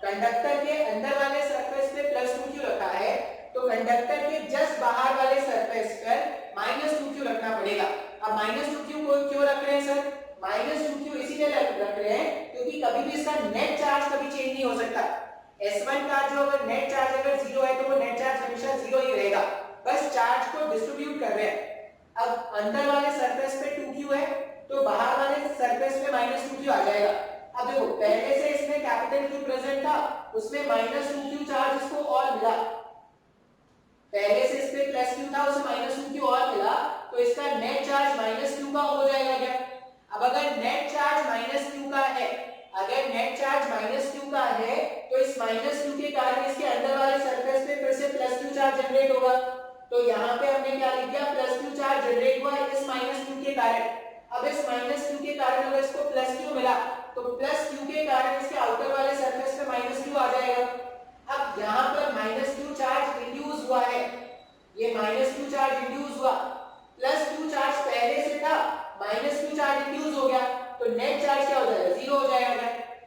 कंडक्टर के अंदर वाले सरफेस पे +2q रखा है तो कंडक्टर के जस्ट बाहर वाले सरफेस पर -2q रखना पड़ेगा। अब -2q को क्यों रख रहे हैं सर? -2q इसीलिए रख रहे हैं क्योंकि कभी भी इसका नेट चार्ज कभी चेंज नहीं हो सकता। S1 का जो अगर नेट चार्ज अगर 0 है तो वो नेट चार्ज हमेशा 0 ही रहेगा, बस चार्ज को डिस्ट्रीब्यूट कर रहे हैं। अब अंदर वाले सरफेस पे 2q है तो बाहर वाले सरफेस पे -2q आ जाएगा। अब देखो पहले से इसमें कैपिटल Q प्रेजेंट था, उसमें -2q चार्ज इसको और मिला। पहले से इस पे +q था, उसमें -2q और मिला तो इसका नेट चार्ज -q का हो जाएगा क्या? अब अगर नेट चार्ज -q का है, अगर नेट चार्ज -q का है तो इस -q के कारण इसके अंदर वाले सरफेस पे फिर से +q चार्ज जनरेट होगा। तो यहाँ पे हमने क्या लिख दिया? +q चार्ज जनरेट हुआ इस -q के कारण। अब इस -q के कारण अगर इसको +q मिला तो +q के कारण इसके आउटर वाले सरफेस पे -q आ जाएगा। अब यहाँ पर -q चार्ज इंड्यूस हुआ है, ये -q चार्ज इंड्यूस हुआ, +q चार्ज पहले से था, -q चार्ज इंड्यूस हो गया तो नेट चार्ज क्या हो जाएगा? 0 हो जाएगा।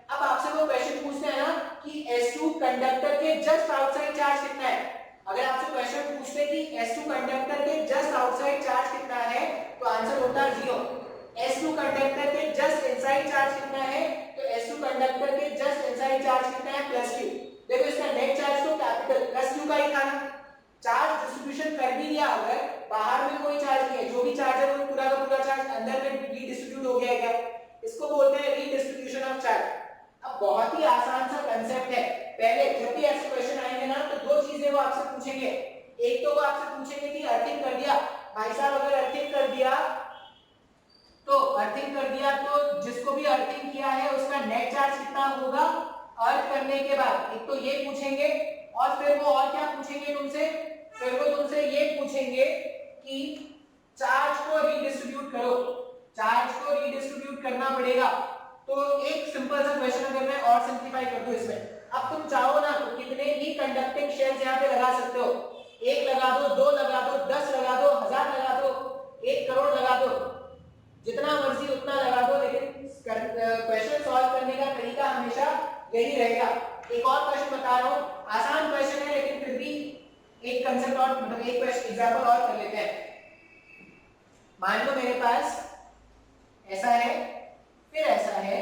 अब आपसे वो क्वेश्चन पूछते हैं ना कि S2 कंडक्टर के जस्ट आउटसाइड चार्ज कितना है। अगर आपसे क्वेश्चन पूछते कि S2 कंडक्टर के जस्ट आउटसाइड चार्ज कितना है तो आंसर होता है 0। S2 कंडक्टर के जस्ट इनसाइड चार्ज कितना है तो S2 कंडक्टर के जस्ट इनसाइड चार्ज कितना है? +q। देखो इसका नेट चार्ज तो कैपिटल +q का ही था ना। चार्ज डिस्ट्रीब्यूशन कर भी दिया, अगर बाहर में कोई चार्ज नहीं है, जो भी चार्ज है वो पूरा का पूरा चार्ज अंदर में रीडिस्ट्रीब्यूट हो गया है क्या? इसको बोलते हैं रीडिस्ट्रीब्यूशन ऑफ चार्ज। अब बहुत ही आसान सा कांसेप्ट है। पहले जब भी ऐसे क्वेश्चन आएंगे ना तो दो चीजें वो आपसे पूछेंगे। एक तो वो आपसे पूछेंगे कि अर्थिंग कर दिया भाई साहब, अगर अर्थिंग कर दिया तो जिसको भी अर्थिंग किया है उसका नेट चार्ज कितना होगा अर्थ करने के बाद। एक तो ये पूछेंगे और फिर वो और क्या पूछेंगे तुमसे? फिर वो तुमसे ये पूछेंगे कि चार्ज को रीडिस्ट्रीब्यूट करो, चार्ज को रीडिस्ट्रीब्यूट करना पड़ेगा। तो एक सिंपल सा क्वेश्चन अगर मैं और सिंपलीफाई कर दूं इसमें, अब तुम चाहो ना तो कितने भी कंडक्टिंग शेल्स यहाँ पे लगा सकते हो, 1 लगा दो, 2 लगा दो, 10 लगा दो, 1000 लगा दो, 1 करोड़ लगा दो, जितना मर्जी उतना लगा दो, लेकिन क्वेश्चन सॉल्व करने का तरीका हमेशा यही रहेगा। एक और क्वेश्चन बता रहा हूँ, आसान क्वेश्चन है लेकिन फिर भी एक कंसेप्ट और मतलब एक क्वेश्चन एग्जांपल और कर लेते हैं। मान लो मेरे पास ऐसा है, फिर ऐसा है,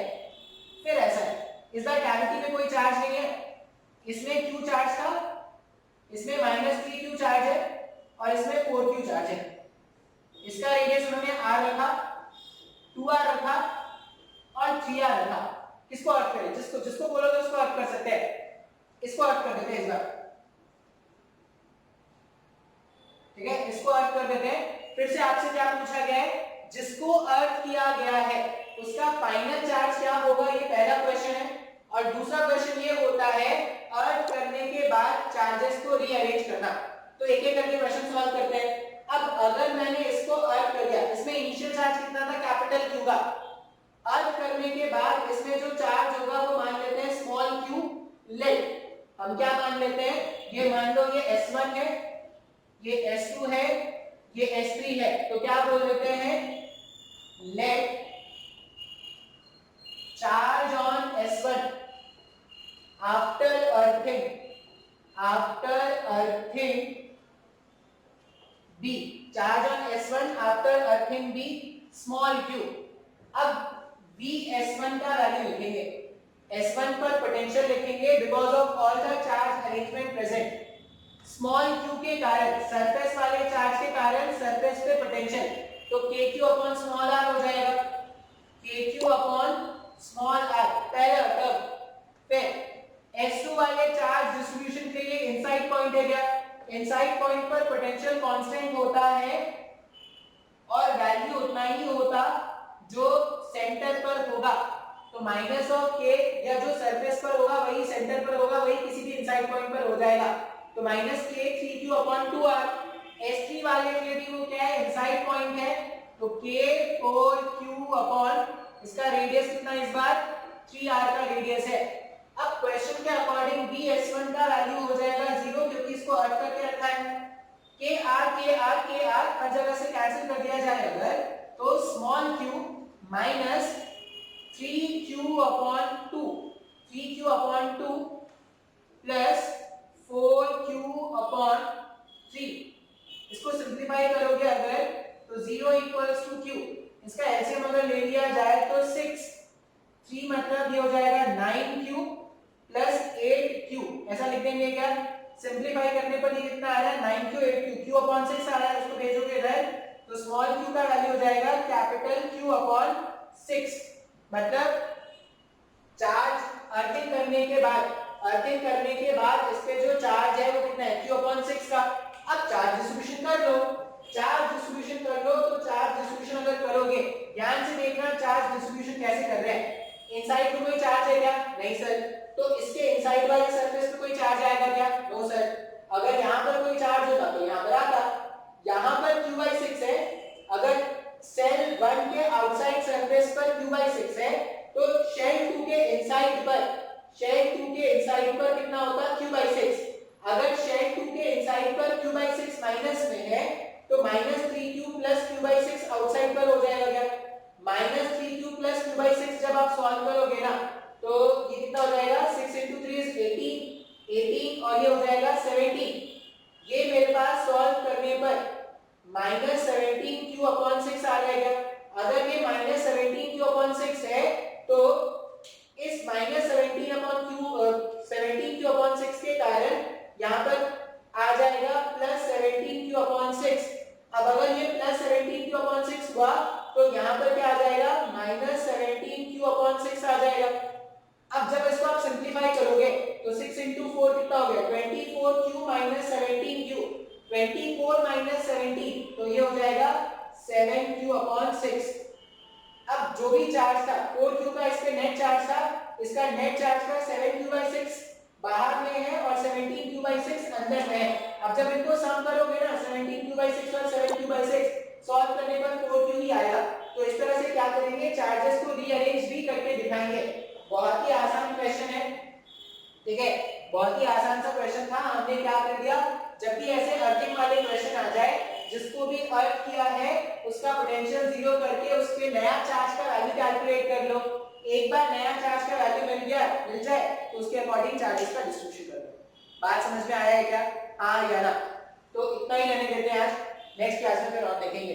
फिर ऐसा है, इस बार कैविटी में कोई चार्ज नहीं है, इसमें q चार्ज था, इसमें -3q चार्ज है और इसमें 4q चार्ज है। इसका रेडियस उन्होंने r रखा, 2r रखा और 3r रखा। किसको अर्थ करें, जिसको जिसको बोलोगे उसको अर्थ कर सकते हैं, इसको अर्थ कर देते हैं इस बार, ठीक है, इसको अर्थ कर देते हैं। फिर से आपसे क्या पूछा गया है, जिसको अर्थ किया गया है उसका फाइनल चार्ज क्या होगा, ये पहला क्वेश्चन है। और दूसरा क्वेश्चन ये होता है अर्थ करने के बाद चार्जेस को रीअरेंज करना। तो एक एक करके क्वेश्चन सॉल्व करते हैं। अब अगर मैंने इसको अर्थ कर दिया, इसमें इनिशियल चार्ज कितना था, कैपिटल Q का, अर्थ करने के बाद इसमें जो चार्ज होगा वो मान लेते हैं स्मॉल q लेट। हम क्या मान लेते हैं, ये मान लो ये S1 है, ये S2 है, ये S3 है, तो क्या बोल देते हैं, let charge on S1 after earthing B, charge on S1 after earthing B small q। अब Vs1 का वैल्यू लिखेंगे, S1 पर पोटेंशियल लिखेंगे because of all the charge arrangement present. Small q के कारण, सरफेस वाले चार्ज के कारण सरफेस पे पोटेंशियल, तो kq अपॉन स्मॉल r हो जाएगा, kq अपॉन स्मॉल r पहला टर्म। फिर S2 वाले चार्ज डिस्ट्रीब्यूशन के लिए इनसाइड पॉइंट है क्या, इनसाइड पॉइंट पर पोटेंशियल कांस्टेंट होता है और वैल्यू उतना ही होता जो सेंटर पर होगा, तो माइनस ऑफ k, या जो सरफेस पर होगा वही सेंटर पर होगा, वही किसी भी इनसाइड पॉइंट पर हो जाएगा, तो minus k 3q upon 2r। S3 वाले के लिए भी वो क्या है, इनसाइड पॉइंट है, तो k 4q अपॉन, इसका रेडियस कितना इस बार 3r का रेडियस है। अब क्वेश्चन के अकॉर्डिंग Vs1 का वैल्यू हो जाएगा 0 क्योंकि इसको अर्थ करके रखा है। kr हर जगह से कैंसिल कर दिया जाए अगर, तो small q minus 3q upon 2 plus 4q upon 3, इसको सिंप्लीफाई करोगे अगर तो 0 इक्वल्स टू q, इसका एलसीएम अगर ले लिया जाए तो 6, 3 मतलब ये हो जाएगा 9q प्लस 8q, ऐसा लिख देंगे क्या, सिंप्लीफाई करने पर ये कितना आ रहा है 9q 8q, q अपॉन 6 आ रहा है, उसको भेजोगे इधर तो स्मॉल q का वैल्यू हो जाएगा कैपिटल Q अपॉन 6। मतलब चार्ज अर्थिंग करने के बाद इस पे जो चार्ज है वो कितना है, Q अपॉन 6 का। अब चार्ज डिस्ट्रीब्यूशन कर लो, तो चार्ज डिस्ट्रीब्यूशन अगर करोगे, ध्यान से देखना चार्ज डिस्ट्रीब्यूशन कैसे कर रहे हैं। इनसाइड में कोई चार्ज है क्या, नहीं सर, तो इसके इनसाइड वाले सरफेस पे कोई चार्ज आएगा क्या, नो सर। अगर यहाँ पर कोई चार्ज होता तो यहाँ पर आता, यहाँ पर q/6 है, अगर सेल 1 के आउटसाइड सरफेस पर q/6 है तो शेल 2 के इनसाइड पर कितना होता q/6। अगर शेल 2 के इनसाइड पर q/6 माइनस में है तो -3q प्लस q/6 आउटसाइड पर हो जाएगा क्या, -3q प्लस q/6 जब आप सॉल्व करोगे ना तो ये कितना हो जाएगा, 6 × 3 is 18 और ये हो जाएगा 17। ये मेरे पास सॉल्व करने पर -17q अपॉन 6 आ जाएगा। अगर ये -17q अपॉन 6 है तो इस -17q अपॉन 6 के कारण यहाँ पर आ जाएगा +17q अपॉन 6। अब अगर ये +17q अपॉन 6 हुआ तो यहाँ पर क्या आ जाएगा, -17q अपॉन 6 आ जाएगा। अब जब इसको आप सिंप्लीफाई करोगे तो 6 × 4 कितना हो गया, 24q - 17q, 24 - 17 तो ये हो जाएगा 7q अपॉन 6। अब जो भी चार्ज था 4q का इस पे नेट चार्ज था, इसका नेट चार्ज का 7q/6 बाहर में है और 17q/6 अंदर में है। अब जब इनको सम करोगे ना 17q/6 और 7q/6 सॉल्व करने पर 4q ही आएगा। तो इस तरह से क्या करेंगे, चार्जेस को रीअरेंज भी करके दिखाएंगे। बहुत ही आसान क्वेश्चन है। ठीक है, बहुत ही आसान सा क्वेश्चन था। हमने क्या कर दिया, जब भी ऐसे अर्थिंग वाले क्वेश्चन आ जाए, जिसको भी अर्थ किया है उसका पोटेंशियल जीरो करके उस पे नया चार्ज का वैल्यू कैलकुलेट कर लो। एक बार नया चार्ज का वैल्यू मिल जाए तो उसके अकॉर्डिंग चार्जेस का डिस्ट्रीब्यूशन कर दो। बात समझ में आया है क्या? हाँ या ना? तो इतना ही लेने देते हैं आज, नेक्स्ट क्लास में फिर और देखेंगे।